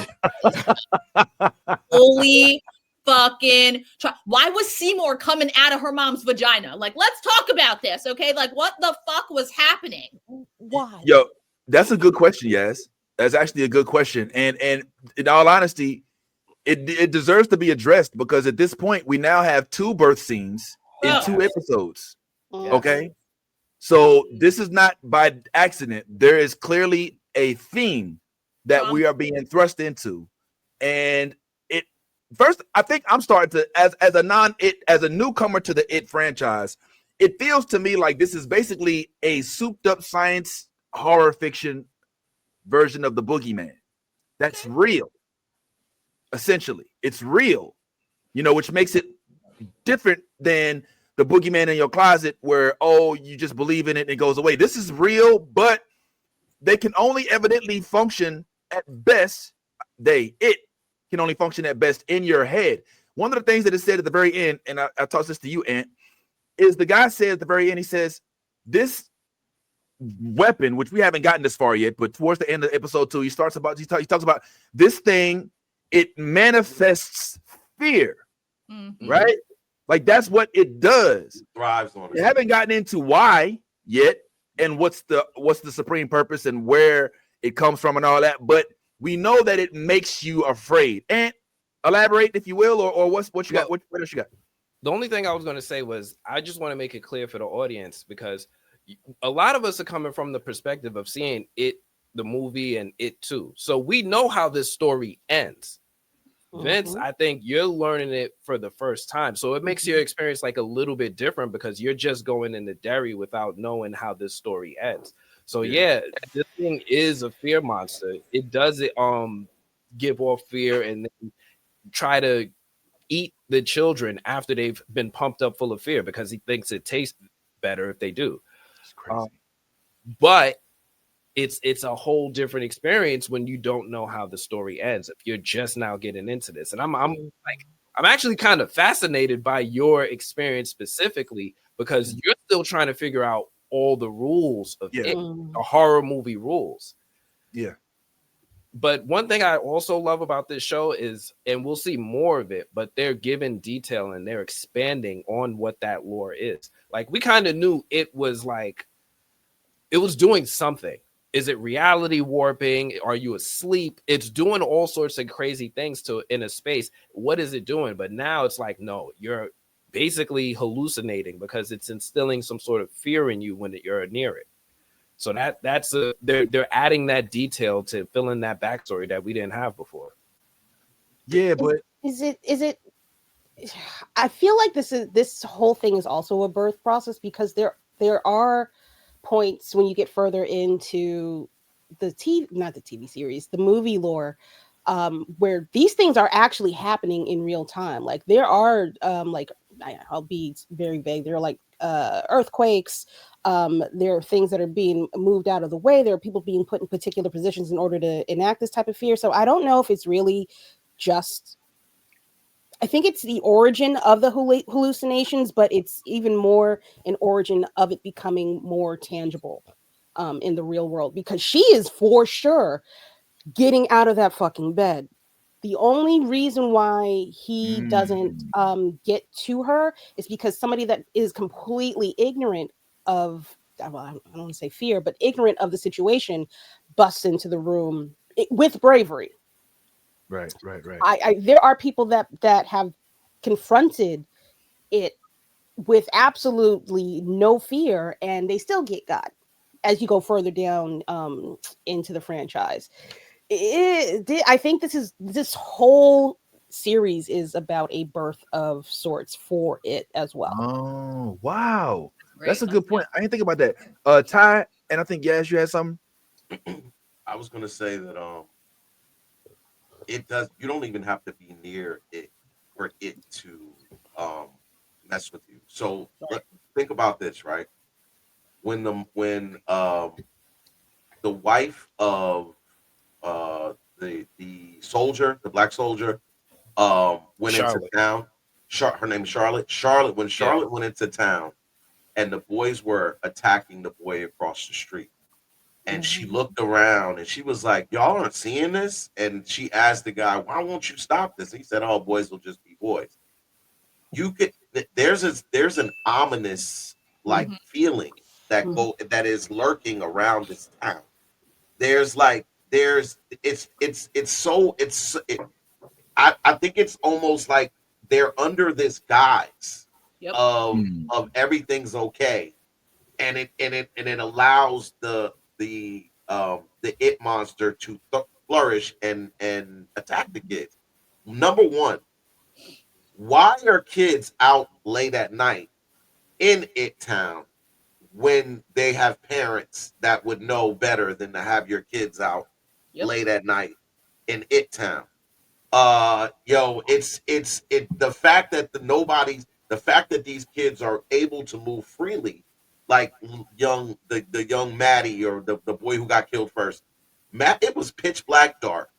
Holy fucking why was Seymour coming out of her mom's vagina? Like, let's talk about this, okay? Like, what the fuck was happening? Why? Yo, that's a good question. Yes, that's actually a good question, and in all honesty, it deserves to be addressed because at this point we now have 2 birth scenes in 2 episodes. Okay, so this is not by accident. There is clearly a theme that we are being thrust into, and first, I think I'm starting to, as a newcomer to the It franchise, it feels to me like this is basically a souped up science horror fiction version of the Boogeyman. That's real. Essentially, it's real, which makes it different than the Boogeyman in your closet where, you just believe in it and it goes away. This is real, but they can only evidently function at best. It can only function at best in your head. One of the things that is said at the very end, and I toss this to you, Ant, is the guy says at the very end, he says, this weapon, which we haven't gotten this far yet, but towards the end of episode 2, he talks about this thing, it manifests fear, right? Like that's what it does. It thrives on it. They haven't gotten into why yet, and what's the supreme purpose and where it comes from and all that, but we know that it makes you afraid. And elaborate, if you will, or what you got? What else you got? The only thing I was going to say was I just want to make it clear for the audience because a lot of us are coming from the perspective of seeing It, the movie, and It too. So we know how this story ends. Vince, I think you're learning it for the first time. So it makes your experience like a little bit different because you're just going into Derry without knowing how this story ends. So this thing is a fear monster. It does give off fear and then try to eat the children after they've been pumped up full of fear because he thinks it tastes better if they do. It's crazy. But it's a whole different experience when you don't know how the story ends. If you're just now getting into this, and I'm actually kind of fascinated by your experience specifically because you're still trying to figure out all the rules of it, the horror movie rules. Yeah. But one thing I also love about this show is, and we'll see more of it, but they're giving detail and they're expanding on what that lore is. Like we kind of knew it was doing something. Is it reality warping? Are you asleep? It's doing all sorts of crazy things in a space. What is it doing? But now it's like, no, you're basically hallucinating because it's instilling some sort of fear in you when you're near it. So they're adding that detail to fill in that backstory that we didn't have before. Yeah, but is it? I feel like this whole thing is also a birth process because there are points when you get further into the movie lore, where these things are actually happening in real time. Like there are I'll be very vague. There are like earthquakes. There are things that are being moved out of the way. There are people being put in particular positions in order to enact this type of fear. So I don't know if it's really just, I think it's the origin of the hallucinations, but it's even more an origin of it becoming more tangible in the real world, because she is for sure getting out of that fucking bed. The only reason why he doesn't get to her is because somebody that is completely ignorant of, well, I don't want to say fear, but ignorant of the situation busts into the room with bravery. Right. There are people that have confronted it with absolutely no fear, and they still get got as you go further down into the franchise. I think this whole series is about a birth of sorts for it as well. Oh, wow. That's a good point. I didn't think about that. Ty, and I think yes, you had something. I was gonna say that it does. You don't even have to be near it for it to um mess with you. So think about this, right? When the wife of the soldier, the black soldier, went into Charlotte. town. Her name is Charlotte. Charlotte, when Yeah. Charlotte went into town, and the boys were attacking the boy across the street. And she looked around and she was like, "Y'all aren't seeing this?" And she asked the guy, "Why won't you stop this?" He said, "Oh, boys will just be boys." You could there's an ominous like feeling that is lurking around this town. There's like there's it's so I think it's almost like they're under this guise Yep. of everything's okay, and it allows the it monster to flourish and attack the kids. Number one, why are kids out late at night in it town when they have parents that would know better than to have your kids out late at night in it town? It's the fact that these kids are able to move freely, like the young Maddie or the boy who got killed first. It was pitch black dark.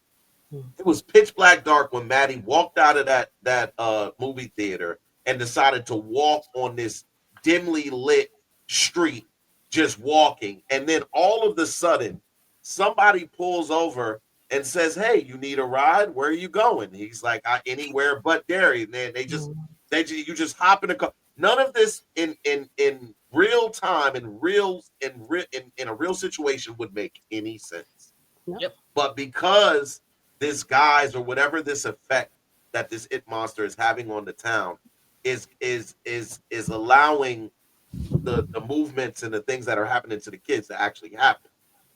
It was pitch black dark when Maddie walked out of that movie theater and decided to walk on this dimly lit street, just walking, and then all of a sudden somebody pulls over and says, "Hey, you need a ride? Where are you going?" He's like, "Anywhere but Derry." And then you just hop in a car. None of this in real time in a real situation would make any sense. Yep. But because this guise or whatever this effect that this it monster is having on the town is allowing the movements and the things that are happening to the kids to actually happen.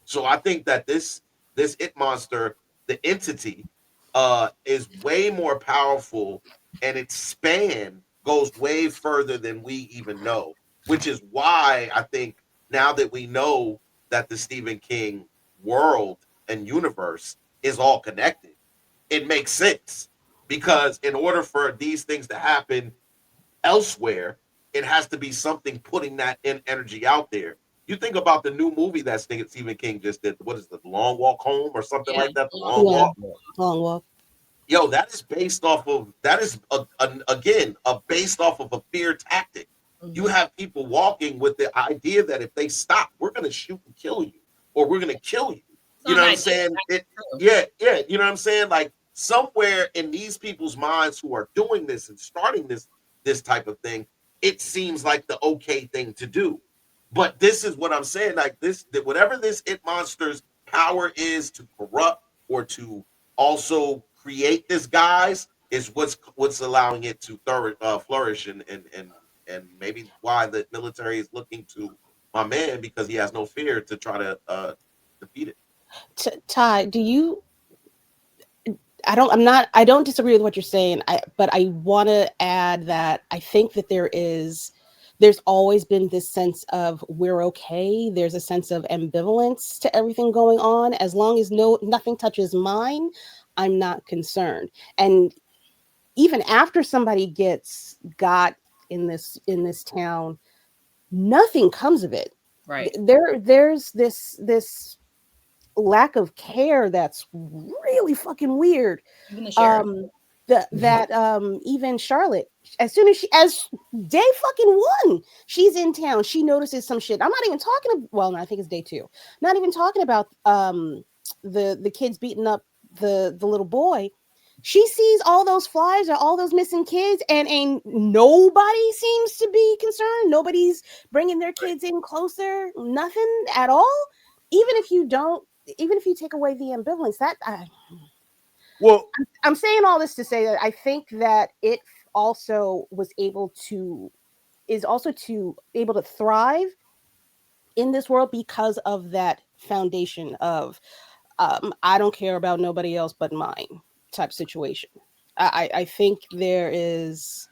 So I think that this it monster, the entity, is way more powerful, and its span goes way further than we even know. Which is why I think now that we know that the Stephen King world and universe is all connected, it makes sense, because in order for these things to happen elsewhere, it has to be something putting that in energy out there. You think about the new movie that Stephen King just did. What is it, The Long Walk Home or something like that? The Long Walk. Long Walk. Yo, that is based off of based off of a fear tactic. You have people walking with the idea that if they stop, we're going to shoot and kill you, or we're going to kill you. You know what I'm saying? Yeah. You know what I'm saying? Like somewhere in these people's minds who are doing this and starting this type of thing, it seems like the okay thing to do. But this is what I'm saying. Like whatever this it monster's power is to corrupt or to also create this guise is what's allowing it to flourish and maybe why the military is looking to my man, because he has no fear to try to defeat it. Ty, I don't disagree with what you're saying. But I want to add that I think that there's always been this sense of we're okay. There's a sense of ambivalence to everything going on. As long as nothing touches mine, I'm not concerned. And even after somebody got in this town, nothing comes of it. Right. There's this lack of care that's really fucking weird. Even the sheriff. Even Charlotte, as soon as day fucking one, she's in town, she notices some shit. I'm not even talking no, I think it's day two. Not even talking about the kids beating up the little boy. She sees all those flies or all those missing kids, and ain't nobody seems to be concerned. Nobody's bringing their kids in closer. Nothing at all. Even if you take away the ambivalence, I'm saying all this to say that I think that it also is also able to thrive in this world because of that foundation of I don't care about nobody else but mine type situation. I think there is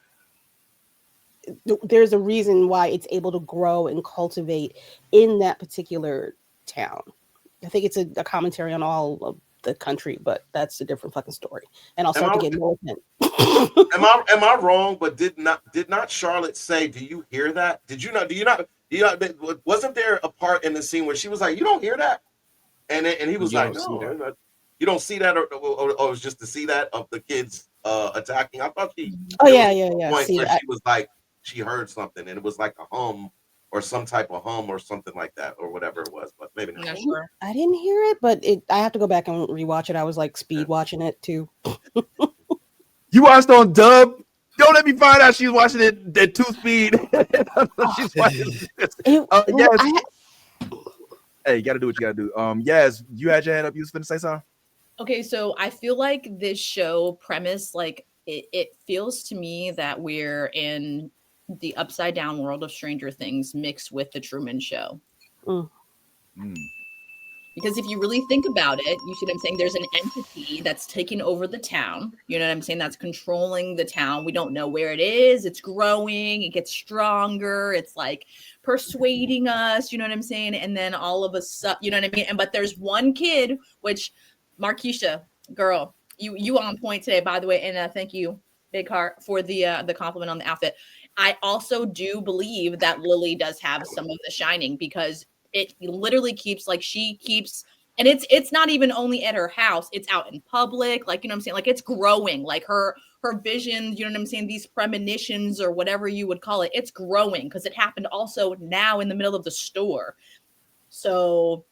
there's a reason why it's able to grow and cultivate in that particular town. I think it's a commentary on all of the country, but that's a different fucking story. And I'll start to get militant. Am I wrong? But did not Charlotte say, "Do you hear that? Did you not? Do you not? Wasn't there a part in the scene where she was like, "You don't hear that," and he was like, "No, you don't see that," or it was just to see that of the kids attacking. I thought she. Oh yeah. Point where she was like, she heard something, and it was like a hum or some type of hum or something like that, or whatever it was. But maybe not. Sure. I didn't hear it, but I have to go back and rewatch it. I was like speed watching it too. You watched on dub? Don't let me find out she's watching it at 2 speed. She's watching yes. Hey, you gotta do what you gotta do. Yes, you had your hand up. You was finna say something? Okay, so I feel like this show premise, like it feels to me that we're in the upside down world of Stranger Things mixed with the Truman Show. Because if you really think about it, you see what I'm saying? There's an entity that's taking over the town. You know what I'm saying? That's controlling the town. We don't know where it is. It's growing. It gets stronger. It's like persuading us. You know what I'm saying? And then all of a sudden, you know what I mean? But there's one kid, which Markeisha, girl, you on point today, by the way. And thank you, Big Heart, for the compliment on the outfit. I also do believe that Lily does have some of the shining, because it literally keeps, like, she keeps, and it's not even only at her house, it's out in public, like, you know what I'm saying, like, it's growing, like her visions, you know what I'm saying, these premonitions or whatever you would call it, it's growing, because it happened also now in the middle of the store. So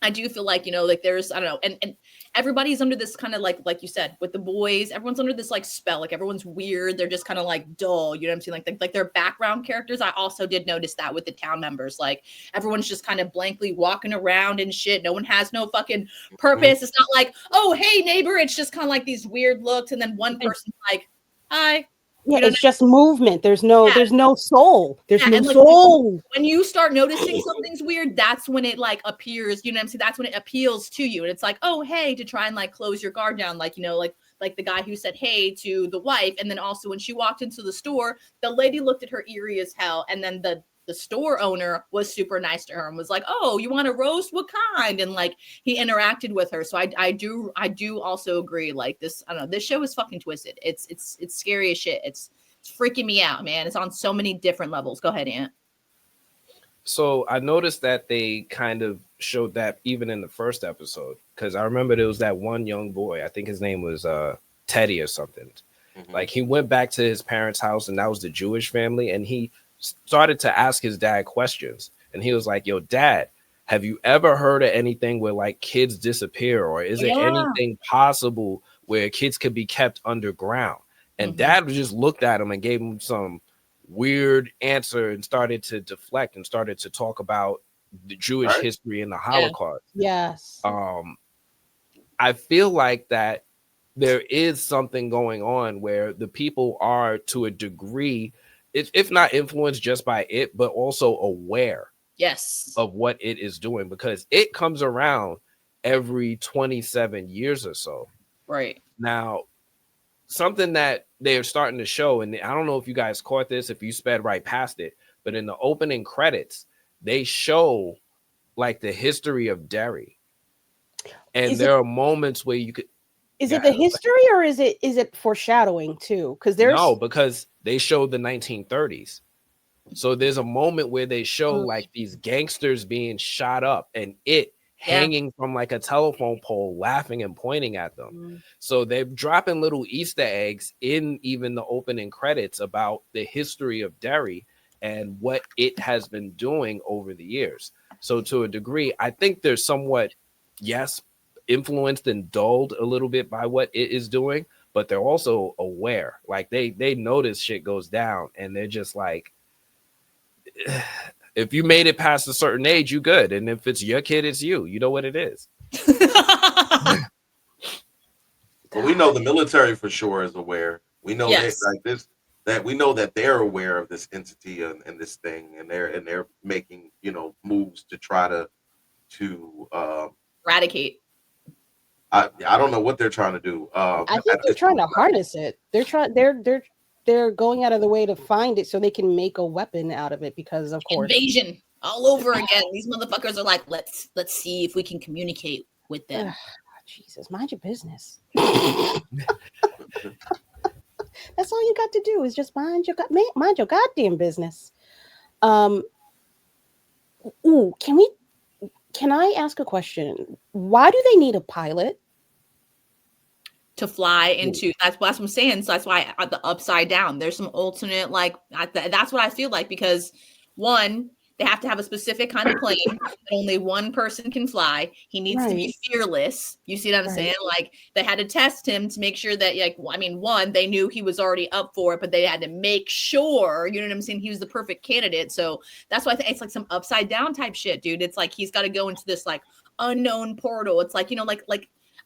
I do feel like, you know, like there's, I don't know, and everybody's under this kind of like you said, with the boys, everyone's under this like spell, like everyone's weird. They're just kind of like dull. You know what I'm saying? Like their background characters. I also did notice that with the town members, like everyone's just kind of blankly walking around and shit. No one has no fucking purpose. It's not like, oh, hey neighbor. It's just kind of like these weird looks. And then one person's like, hi. Yeah, you know it's just movement. There's no soul. There's no and, like, soul. When you start noticing something's weird, that's when it like appears, you know what I'm saying? That's when it appeals to you. And it's like, oh, hey, to try and like close your guard down. Like, you know, like the guy who said, hey, to the wife. And then also when she walked into the store, the lady looked at her eerie as hell. And then the store owner was super nice to her and was like, oh, you want a roast? What kind? And like he interacted with her. So I do also agree. Like this, I don't know, this show is fucking twisted. It's scary as shit. It's freaking me out, man. It's on so many different levels. Go ahead, Ant. So I noticed that they kind of showed that even in the first episode, because I remember there was that one young boy, I think his name was Teddy or something. Like he went back to his parents' house, and that was the Jewish family, and he started to ask his dad questions. And he was like, yo, Dad, have you ever heard of anything where like kids disappear, or is there anything possible where kids could be kept underground? And Dad just looked at him and gave him some weird answer and started to deflect and started to talk about the Jewish history and the Holocaust. Yes. I feel like that there is something going on where the people are, to a degree, if not influenced just by it, but also aware of what it is doing, because it comes around every 27 years or so. Right. Now, something that they're starting to show, and I don't know if you guys caught this, if you sped right past it, but in the opening credits, they show like the history of Derry. And there are moments where you could. Is it the history, or is it foreshadowing too? Because there's because they showed the 1930s. So there's a moment where they show like these gangsters being shot up and hanging from like a telephone pole, laughing and pointing at them. So they're dropping little Easter eggs in even the opening credits about the history of Derry and what it has been doing over the years. So to a degree, I think there's somewhat, influenced and dulled a little bit by what it is doing, but they're also aware. Like they notice shit goes down, and they're just like, if you made it past a certain age, you good. And if it's your kid, it's you. You know what it is. Well, we know the military for sure is aware. We know that we know that they're aware of this entity and this thing, and they're making moves to try to eradicate. I don't know what they're trying to do. I think they're trying to harness it. They're they're going out of the way to find it so they can make a weapon out of it because, of course, invasion all over again. These motherfuckers are like, let's see if we can communicate with them. Jesus, mind your business. That's all you got to do is just mind your goddamn business. Can I ask a question? Why do they need a pilot? To fly into, that's what I'm saying. So that's why at the upside down, there's some alternate, like that's what I feel like, because one, they have to have a specific kind of plane that only one person can fly. He needs to be fearless. You see what I'm saying? Like they had to test him to make sure that, like, I mean, one, they knew he was already up for it, but they had to make sure, you know what I'm saying, he was the perfect candidate. So that's why I think it's like some upside down type shit, dude. It's like he's got to go into this like unknown portal. It's like, you know, like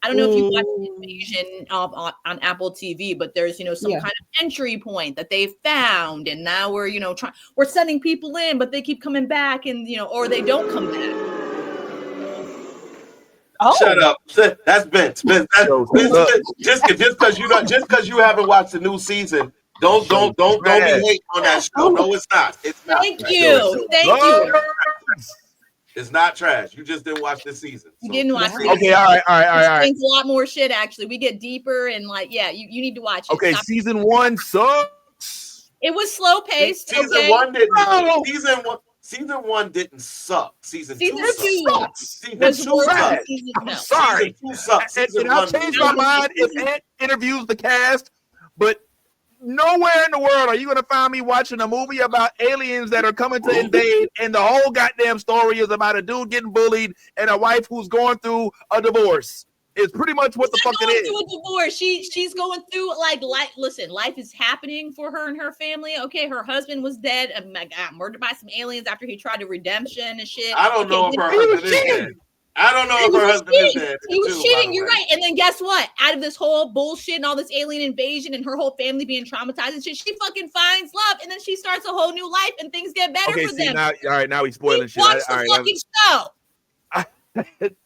I don't know if you watch Invasion on Apple TV, but there's, you know, some kind of entry point that they found, and now we're, you know, we're sending people in, but they keep coming back, and you know, or they don't come back. Oh. Shut up! That's Vince. Just because you haven't watched the new season, don't be hating on that show. No, it's not. It's not. Thank you. It's not trash. You just didn't watch this season. You didn't watch it. Okay, all right. It's a lot more shit, actually. We get deeper and like, yeah, you need to watch it. Okay, season 1 sucks. It was slow paced. Season one didn't. Season 1 didn't suck. Season 2 sucks. Season 2 sucks. I'm sorry. Season 2 sucks. And I'll change my mind if Ant interviews the cast, but nowhere in the world are you going to find me watching a movie about aliens that are coming to invade, and the whole goddamn story is about a dude getting bullied and a wife who's going through a divorce. It's pretty much what the fuck it is. Through a divorce. She's going through like listen, life is happening for her and her family. Okay, her husband was dead and got murdered by some aliens after he tried to redemption and shit. I don't know if her husband is dead. I don't know if her husband is dead. He was cheating. You're right. And then guess what? Out of this whole bullshit and all this alien invasion and her whole family being traumatized and shit, she fucking finds love, and then she starts a whole new life and things get better for them. Now he's spoiling shit. Watch the fucking show.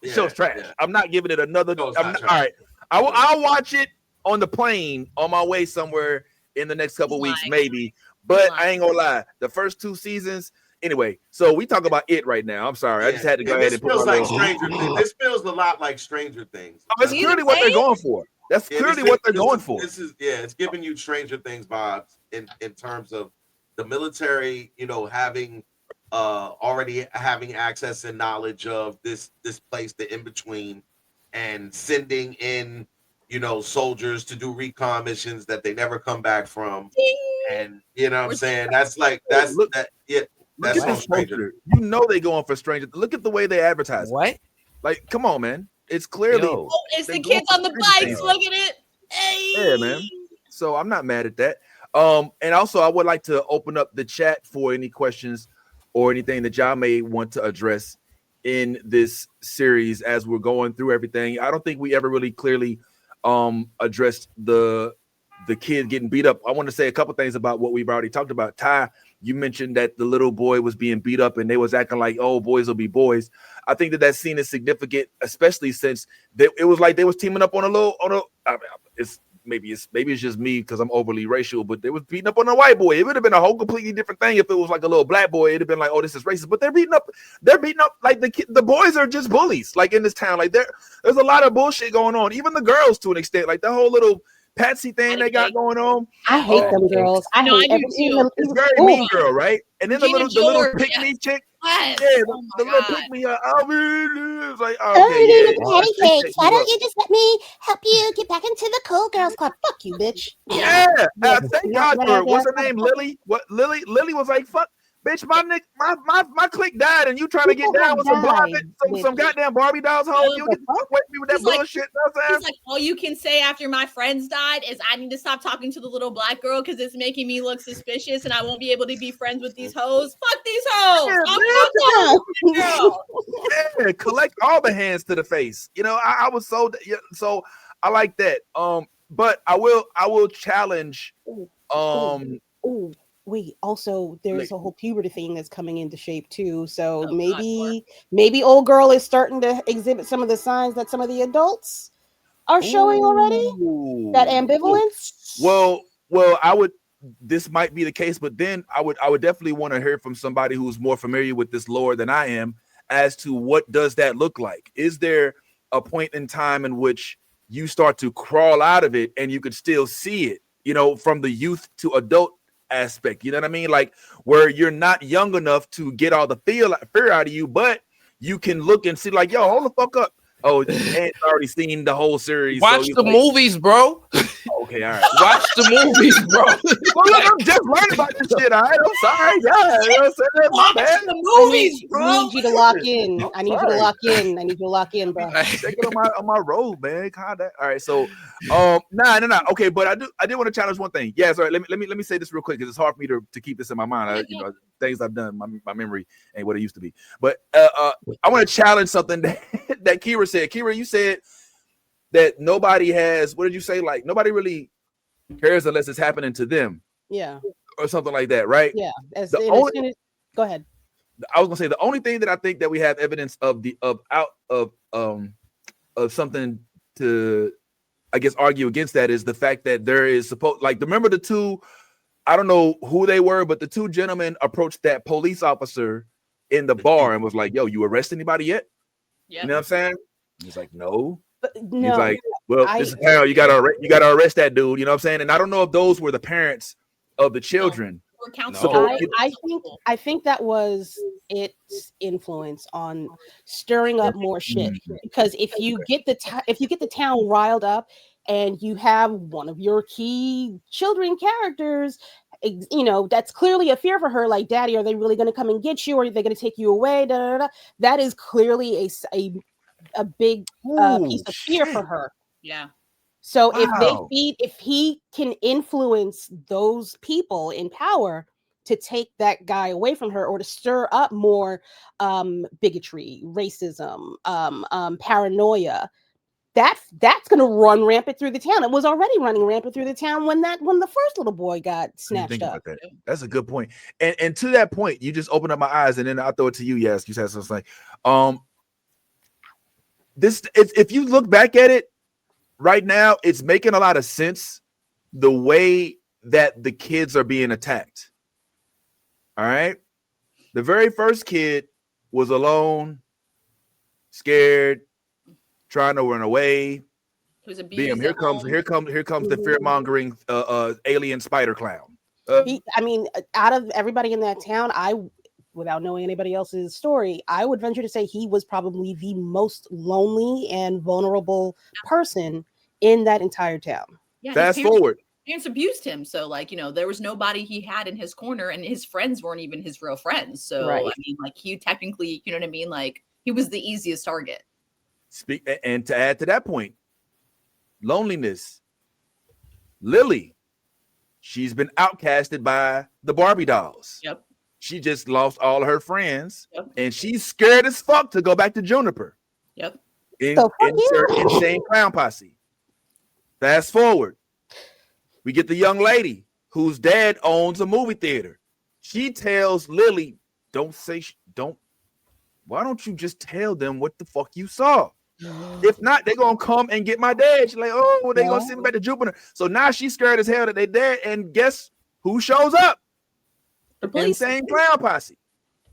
Show's trash. Yeah. I'm not giving it another. All right, I'll watch it on the plane on my way somewhere in the next couple weeks, maybe. But I ain't gonna lie, the first 2 seasons. Anyway, so we talk about it right now. I'm sorry, I just had to go ahead and put like Stranger Things. This feels a lot like Stranger Things. That's clearly what they're going for. That's clearly what they're going for. It's giving you Stranger Things vibes in terms of the military, you know, having already having access and knowledge of this place, the in-between, and sending in, you know, soldiers to do recon missions that they never come back from. And you know what I'm saying? That's like Look at this poster. You know they going for Stranger. Look at the way they advertise. What? Like, come on, man. It's clearly it's the kids on the bikes. Look at it. Hey. Yeah, man. So I'm not mad at that. And also I would like to open up the chat for any questions or anything that y'all may want to address in this series as we're going through everything. I don't think we ever really clearly addressed the kid getting beat up. I want to say a couple things about what we've already talked about. Ty, you mentioned that the little boy was being beat up and they was acting like, oh, boys will be boys. I think that scene is significant, especially since it was like they was teaming up maybe it's just me because I'm overly racial, but they was beating up on a white boy. It would have been a whole completely different thing if it was like a little black boy. It'd have been like, oh, this is racist. But they're beating up like the boys are just bullies, like in this town. Like there's a lot of bullshit going on. Even the girls to an extent, like the whole little Patsy thing they got going on. I hate them girls. I hate everything. It's very Mean Girl, right? And then the little pick-me chick. Yeah, the little pick-me. It's like, patty cakes. Why don't you just let me help you get back into the cool girls club? Fuck you, bitch. Yeah. Thank God for her. What's her name? Lily. What? Lily was like, fuck. Bitch, my clique died, and you trying to get down with some goddamn Barbie dolls home. You get away me with that bullshit. He's like, all you can say after my friends died is I need to stop talking to the little black girl because it's making me look suspicious, and I won't be able to be friends with these hoes. Fuck these hoes. Yeah, collect all the hands to the face. You know, I was so I like that. But I will challenge. Wait, also there's a whole puberty thing that's coming into shape too. So maybe old girl is starting to exhibit some of the signs that some of the adults are showing already. That ambivalence. Well, this might be the case, but then I would definitely want to hear from somebody who's more familiar with this lore than I am as to what does that look like. Is there a point in time in which you start to crawl out of it and you could still see it, you know, from the youth to adult aspect, you know what I mean? Like where you're not young enough to get all the fear out of you, but you can look and see like, yo, hold the fuck up. Oh, and already seen the whole series. Watch the movies, bro. Okay, all right. Watch the movies, bro. Well, look, I'm just learning about this shit. All right, I'm sorry. Yeah, you know what I'm saying? Watch Man. the movies, bro. I need you to lock in. I need you to lock in. I need you to lock in, bro. Take it on my road, man. Kinda. All right, so nah. Okay, but I did want to challenge one thing. Yeah, sorry. Let me say this real quick because it's hard for me to keep this in my mind. You know, things I've done, my memory ain't what it used to be. But I want to challenge something that Kira said. Kira, you said that nobody has, what did you say? Like nobody really cares unless it's happening to them. Yeah. Or something like that, right? Yeah. Go ahead. I was gonna say the only thing that I think that we have evidence of something to, I guess, argue against that is the fact that there is remember the two, I don't know who they were, but the two gentlemen approached that police officer in the bar and was like, yo, you arrest anybody yet? Yeah. You know what I'm saying? He's like, no. No. He's like, well, this is how you gotta arrest that dude. You know what I'm saying? And I don't know if those were the parents of the children. No. I think that was its influence on stirring up more shit. Because if you get the town riled up and you have one of your key children characters, you know, that's clearly a fear for her. Like, Daddy, are they really going to come and get you, or are they going to take you away? Da, da, da. That is clearly a big piece of fear for her. Yeah. So if he can influence those people in power to take that guy away from her, or to stir up more bigotry, racism, paranoia, that's going to run rampant through the town. It was already running rampant through the town when the first little boy got snatched up. That. That's a good point. And to that point, you just opened up my eyes, and then I'll throw it to you. Yes, you said something like, if you look back at it right now, it's making a lot of sense the way that the kids are being attacked. All right. The very first kid was alone, scared, trying to run away. Here comes the fear-mongering alien spider clown. Out of everybody in that town, without knowing anybody else's story, I would venture to say he was probably the most lonely and vulnerable person in that entire town. Yeah, fast forward. Parents abused him, so like, you know, there was nobody he had in his corner, and his friends weren't even his real friends. So right. I mean, like, he technically, you know what I mean, like, he was the easiest target. And to add to that point, loneliness. Lily, she's been outcasted by the Barbie dolls. Yep. She just lost all her friends, and she's scared as fuck to go back to Juniper. Yep. Insane clown posse. Fast forward, we get the young lady whose dad owns a movie theater. She tells Lily, why don't you just tell them what the fuck you saw? If not, they're gonna come and get my dad. She's like, oh, well, they're gonna send him back to Jupiter. So now she's scared as hell that they dead, and guess who shows up? The insane clown posse.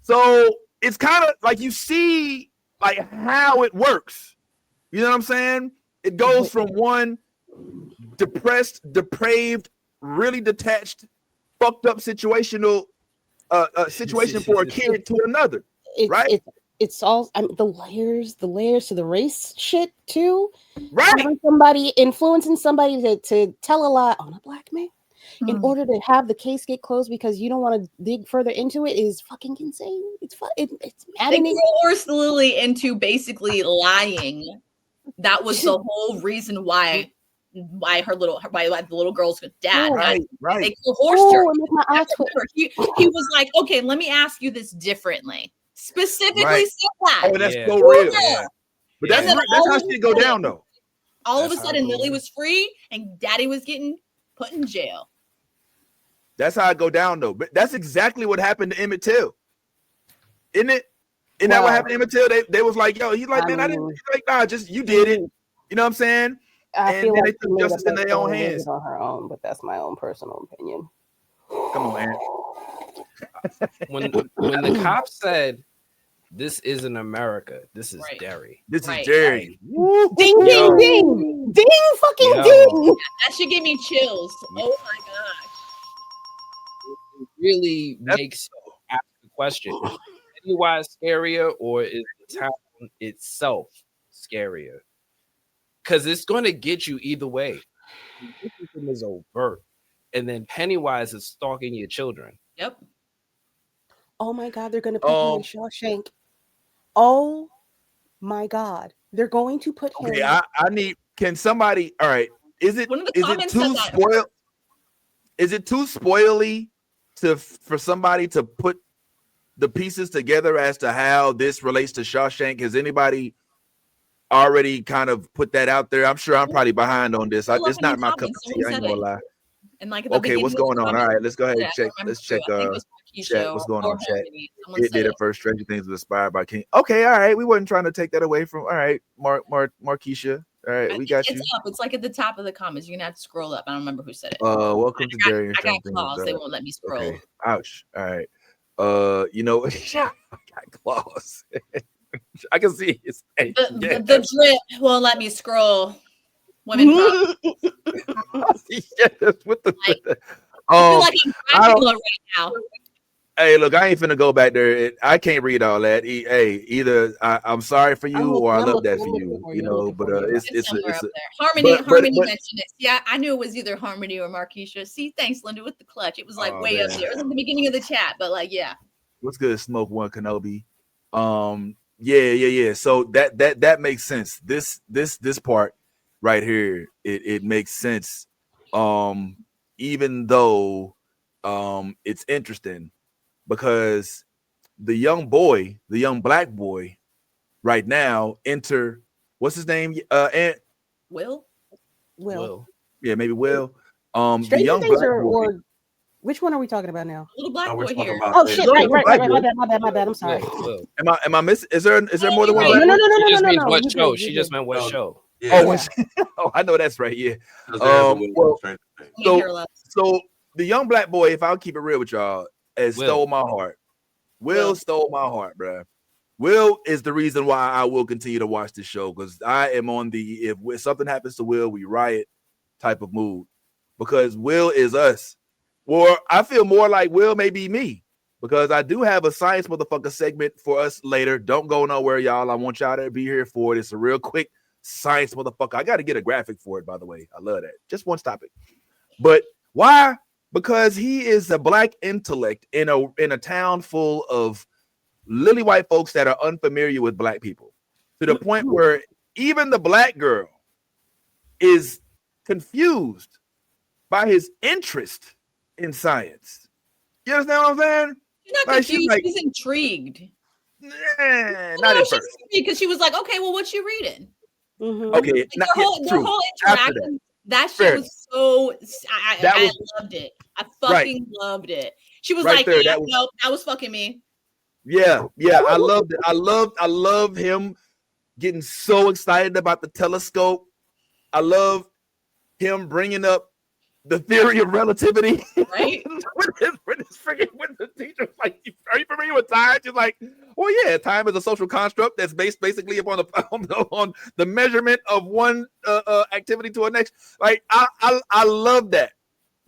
So it's kind of like you see like how it works. You know what I'm saying? It goes from one depressed, depraved, really detached, fucked up situation for a kid to another. It's all the layers to the race shit too. Right. Having somebody influencing somebody to tell a lie on a black man in order to have the case get closed because you don't want to dig further into it is fucking insane. It's maddening. They coerced Lily into basically lying. That was the whole reason why the little girl's dad. Right. They coerced her. He was like, okay, let me ask you this differently. Specifically said that. Oh, that's so real. Yeah. But that's how shit go down though. All of a sudden, Lily was free and Daddy was getting put in jail. That's how it go down though. But that's exactly what happened to Emmett Till. Isn't it? Isn't that what happened to Emmett Till? They was like, yo, he's like, man, I didn't. He's like, nah, just you did it. You know what I'm saying? I feel like they took justice in their own hands. On her own, but that's my own personal opinion. Come on, Ant. When the cop said, "This isn't America. This is Derry. This is Derry." Ding, ding, ding, ding, fucking Yo. ding. That should give me chills. Oh my gosh. It really makes you ask the question: is Pennywise scarier, or is the town itself scarier? Because it's going to get you either way. Racism is overt, and then Pennywise is stalking your children. Yep. Oh my God, they're going to put him in Shawshank. Oh my God, they're going to put him. Okay, I need. Can somebody? All right. Is it too spoiled? Is it too spoily for somebody to put the pieces together as to how this relates to Shawshank? Has anybody already kind of put that out there? I'm sure I'm probably behind on this. It's not my cup of tea. I ain't gonna lie. And like okay, what's going on? All right, let's go ahead and check. Let's check. Chat. What's going on, chat? It did it first. Stranger Things was inspired by King. Okay, all right. We wasn't trying to take that away from. All right, Markeisha. All right, we got you. It's up. It's like at the top of the comments. You're gonna have to scroll up. I don't remember who said it. Welcome to Derry. I got claws. They won't let me scroll. Okay. Ouch. All right. You know, I got claws. I can see his face. The drip won't let me scroll. Women problems. Yes, with the, like, I feel like I'm Dracula right now. Hey, look, I ain't finna go back there. I can't read all that. Either I'm sorry for you or I love that for you. You know, but it's Harmony mentioned it. Yeah, I knew it was either Harmony or Markeisha. See, thanks, Linda, with the clutch. It was like way up there. It was at the beginning of the chat, but like, yeah. What's good, Smoke One Kenobi? Yeah. So that makes sense. This part right here, it makes sense. Even though it's interesting. Because the young black boy, right now, what's his name? Will. Yeah, maybe Will. Stranger the young Things black boy. or which one are we talking about now? Little black boy here. Oh shit! Right. My bad. I'm sorry. Am I missing? Is there more than one? No. She just means what show. She just meant what show. Yeah. Oh, I know that's right. Yeah. So the young black boy, if I'll keep it real with y'all, stole my heart. Will stole my heart, bro. Will is the reason why I will continue to watch this show, because I am on the if something happens to Will, we riot type of mood, because Will is us. Or I feel more like Will may be me, because I do have a science motherfucker segment for us later. Don't go nowhere, y'all. I want y'all to be here for it. It's a real quick science motherfucker. I got to get a graphic for it, by the way. I love that. Just one topic. But why? Because he is a black intellect in a town full of lily white folks that are unfamiliar with black people, to the point where even the black girl is confused by his interest in science. You understand what I'm saying? She's not confused. She's intrigued. Not at first. Because she was like, okay, well, what you reading? Okay, like their whole interaction. That shit was so. I loved it. I fucking loved it. She was like, there, that was fucking me. Yeah. I loved it. I love him getting so excited about the telescope. I love him bringing up the theory of relativity. Right. when the teacher's like, "Are you familiar with time?" She's like, "Well, yeah, time is a social construct that's based basically upon on the measurement of one activity to the next." Like, I love that.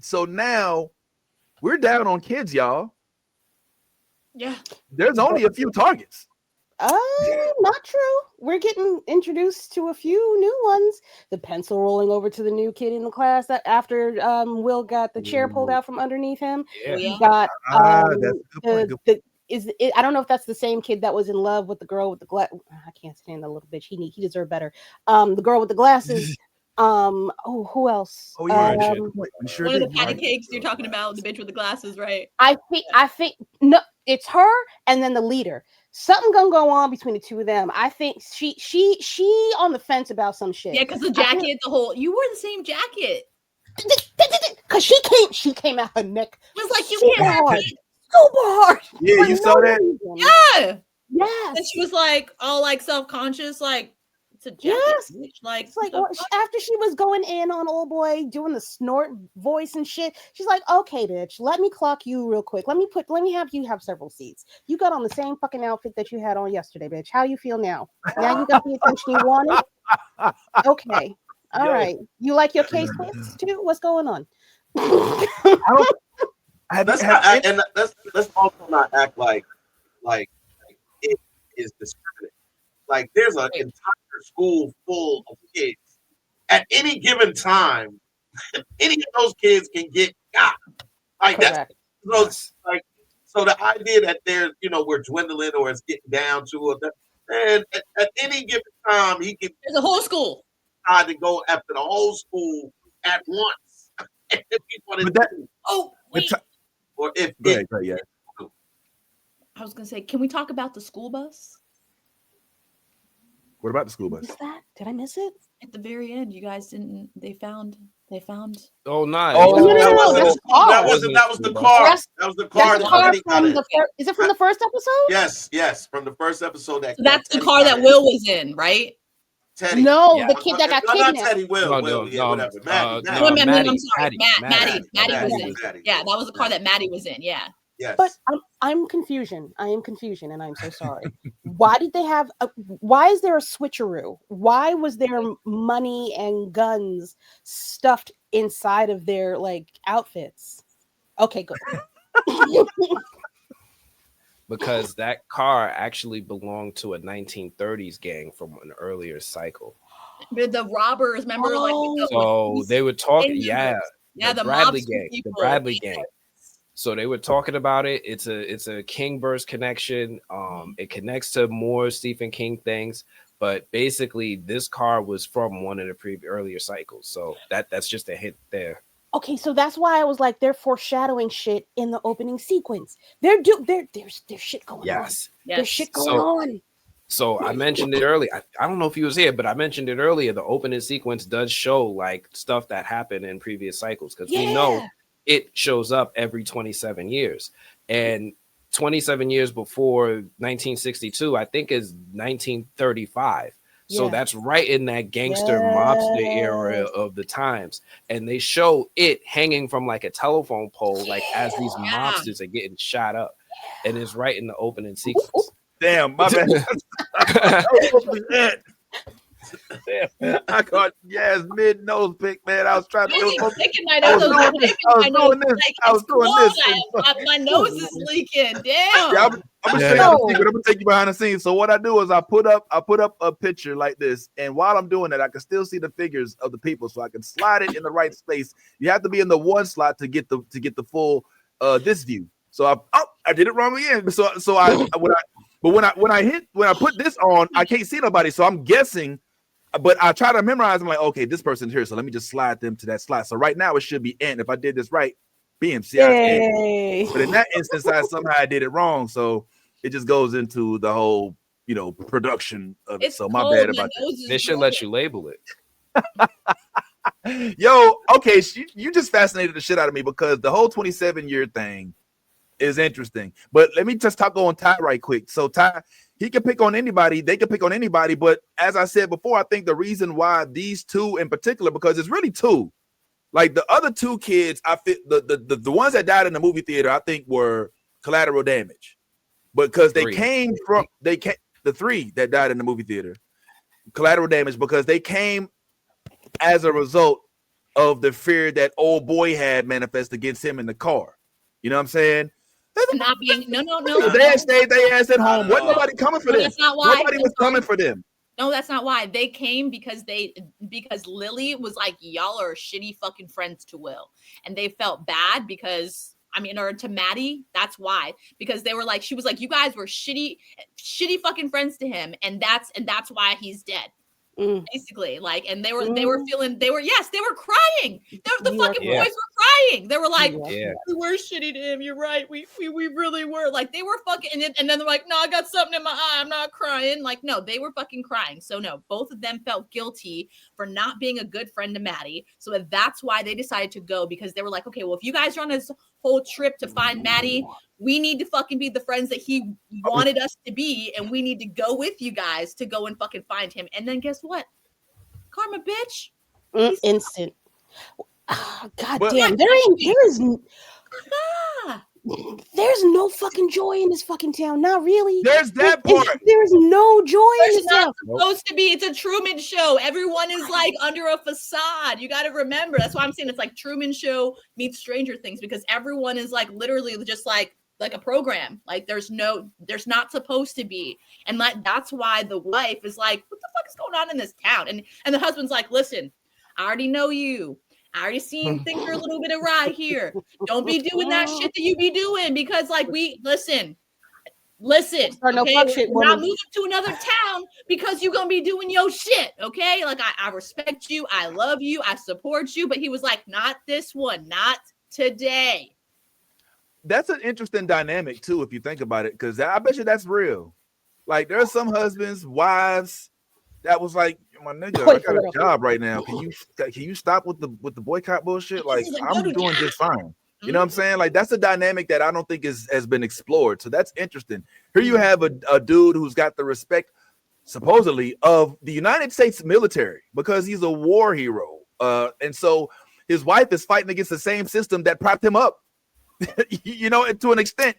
So now we're down on kids, y'all. Yeah. There's only a few targets. Not true. We're getting introduced to a few new ones. The pencil rolling over to the new kid in the class that after Will got the chair pulled out from underneath him. Yeah. He got that's a good point. I don't know if that's the same kid that was in love with the girl with the I can't stand that little bitch. He deserved better. The girl with the glasses. Who else? Oh yeah, one of the patty cakes you're talking about, the bitch with the glasses, right? I think no, it's her and then the leader. Something gonna go on between the two of them. I think she on the fence about some shit. Yeah, because the jacket, you wore the same jacket. Because she came out her neck. It was like you can't have it. Super hard. Yeah, you saw that? Yeah. Yes. And she was like all like self-conscious, like a jacket. Yes. Bitch. Like, It's like what the fuck? after she was going in on old boy doing the snort voice and shit, she's like, "Okay, bitch, let me clock you real quick. Let me have you have several seats. You got on the same fucking outfit that you had on yesterday, bitch. How you feel now? Now you got the attention you wanted. Okay, all right. You like your case twists too? What's going on?" Let's also not act like it is discriminating. Like there's an entire school full of kids. At any given time, any of those kids can get got. Like that's so the idea that there's we're dwindling or it's getting down to it. And at any given time, he can. There's a whole school. Try to go after the whole school at once. Wait. Or if go ahead, yeah. I was gonna say, can we talk about the school bus? What about the school bus? What's that? Did I miss it? At the very end, you guys didn't. They found. Oh, nice. No. That was the car. That was the car. Is it from the first episode? Yes, from the first episode. So that's the car that Will was in, right? Teddy. No, the kid that got kidnapped. Not Teddy. Will. Whatever. Maddie. I'm sorry. Maddie was in. Yeah, that was the car that Maddie was in. Yeah. Yes. But I'm confusion. I am confusion, and I'm so sorry. Why did they have? Why is there a switcheroo? Why was there money and guns stuffed inside of their outfits? Okay, good. Because that car actually belonged to a 1930s gang from an earlier cycle. The robbers, remember? So they were talking, the Bradley mobster gang, people. the Bradley gang. So they were talking about it. It's a King Burst connection. It connects to more Stephen King things, but basically this car was from one of the earlier cycles. So that's just a hint there. Okay, so that's why I was like, they're foreshadowing shit in the opening sequence. There's shit going on. Yes. There's shit going on. So I mentioned it earlier. I don't know if he was here, but I mentioned it earlier. The opening sequence does show stuff that happened in previous cycles because we know it shows up every 27 years. And 27 years before 1962, I think is 1935. So that's right in that gangster mobster era of the times. And they show it hanging from a telephone pole, as these mobsters are getting shot up. And it's right in the opening sequence. Damn, my bad. Damn, I caught mid nose pick, man. I was trying to do this. My nose is leaking. Damn. Yeah, I'm gonna show you the secret. I'm gonna take you behind the scenes. So what I do is I put up a picture like this, and while I'm doing that, I can still see the figures of the people, so I can slide it in the right space. You have to be in the one slot to get the full this view. So I did it wrong again. When I put this on, I can't see nobody, so I'm guessing. But I try to memorize. I'm like, okay, this person's here, so let me just slide them to that slot. So right now it should be N. If I did this right, BMC. But in that instance, I did it wrong. So it just goes into the whole, production of it. So my bad about that. They should let you label it. Yo, okay, you just fascinated the shit out of me because the whole 27-year thing is interesting. But let me just talk on Ty right quick. So Ty, he can pick on anybody. They can pick on anybody. But as I said before, I think the reason why these two in particular, because it's really two. Like the other two kids, I feel the ones that died in the movie theater, I think were collateral damage. Because the three that died in the movie theater, collateral damage, because they came as a result of the fear that old boy had manifest against him in the car. You know what I'm saying? Not being no. They stayed their ass at home. Wasn't nobody coming for them. That's not why. Nobody was coming for them. No, that's not why. They came because Lily was like, y'all are shitty fucking friends to Will. And they felt bad because or to Maddie, that's why. Because they were like, she was like, you guys were shitty fucking friends to him, and that's why he's dead. Basically, and they were crying. The fucking boys were saying. They were like, Yeah. we were shitty to him. You're right. We really were. Like, they were fucking, and then they're like, no, I got something in my eye. I'm not crying. Like, no, they were fucking crying. So no, both of them felt guilty for not being a good friend to Maddie. So that's why they decided to go, because they were like, okay, well, if you guys are on this whole trip to find Maddie, we need to fucking be the friends that he wanted us to be, and we need to go with you guys to go and fucking find him. And then guess what? Karma, bitch. Instant. Oh, God But- damn. There's no fucking joy in this fucking town. Not really. There's that part. There's no joy in this It's not town. supposed to be. It's a Truman Show. Everyone is like under a facade. You got to remember. That's why I'm saying it's like Truman Show meets Stranger Things, because everyone is like literally just like a program. Like there's not supposed to be. And that's why the wife is like, what the fuck is going on in this town? And the husband's like, listen, I already know you. I already seen things are a little bit awry here. Don't be doing that shit that you be doing, because like listen. Okay? We're not moving to another town because you're gonna be doing your shit. Okay, like I respect you, I love you, I support you, but he was like, not this one, not today. That's an interesting dynamic too, if you think about it, because I bet you that's real. Like there's some husbands, wives that was like, my nigga, I got a job right now. Can you stop with the boycott bullshit? Like I'm doing just fine. You know what I'm saying? Like that's a dynamic that I don't think has been explored. So that's interesting. Here you have a dude who's got the respect, supposedly, of the United States military because he's a war hero. And so his wife is fighting against the same system that propped him up. You know, to an extent.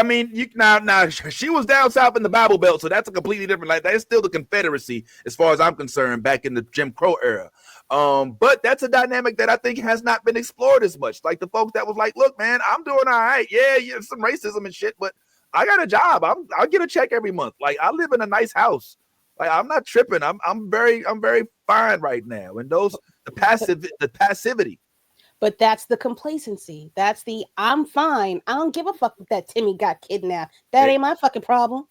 Now she was down south in the Bible Belt, so that's a completely different. Like that's still the Confederacy, as far as I'm concerned, back in the Jim Crow era. But that's a dynamic that I think has not been explored as much. Like the folks that was like, "Look, man, I'm doing all right. Yeah, some racism and shit, but I got a job. I'll get a check every month. Like I live in a nice house. Like I'm not tripping. I'm very fine right now." And the passivity. But that's the complacency. That's the I'm fine. I don't give a fuck that Timmy got kidnapped. That ain't my fucking problem.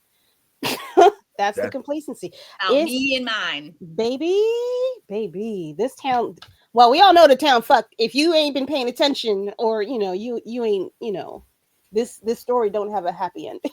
That's the complacency. Me and mine. Baby. This town. Well, we all know the town fucked. If you ain't been paying attention, or you ain't, this story don't have a happy ending.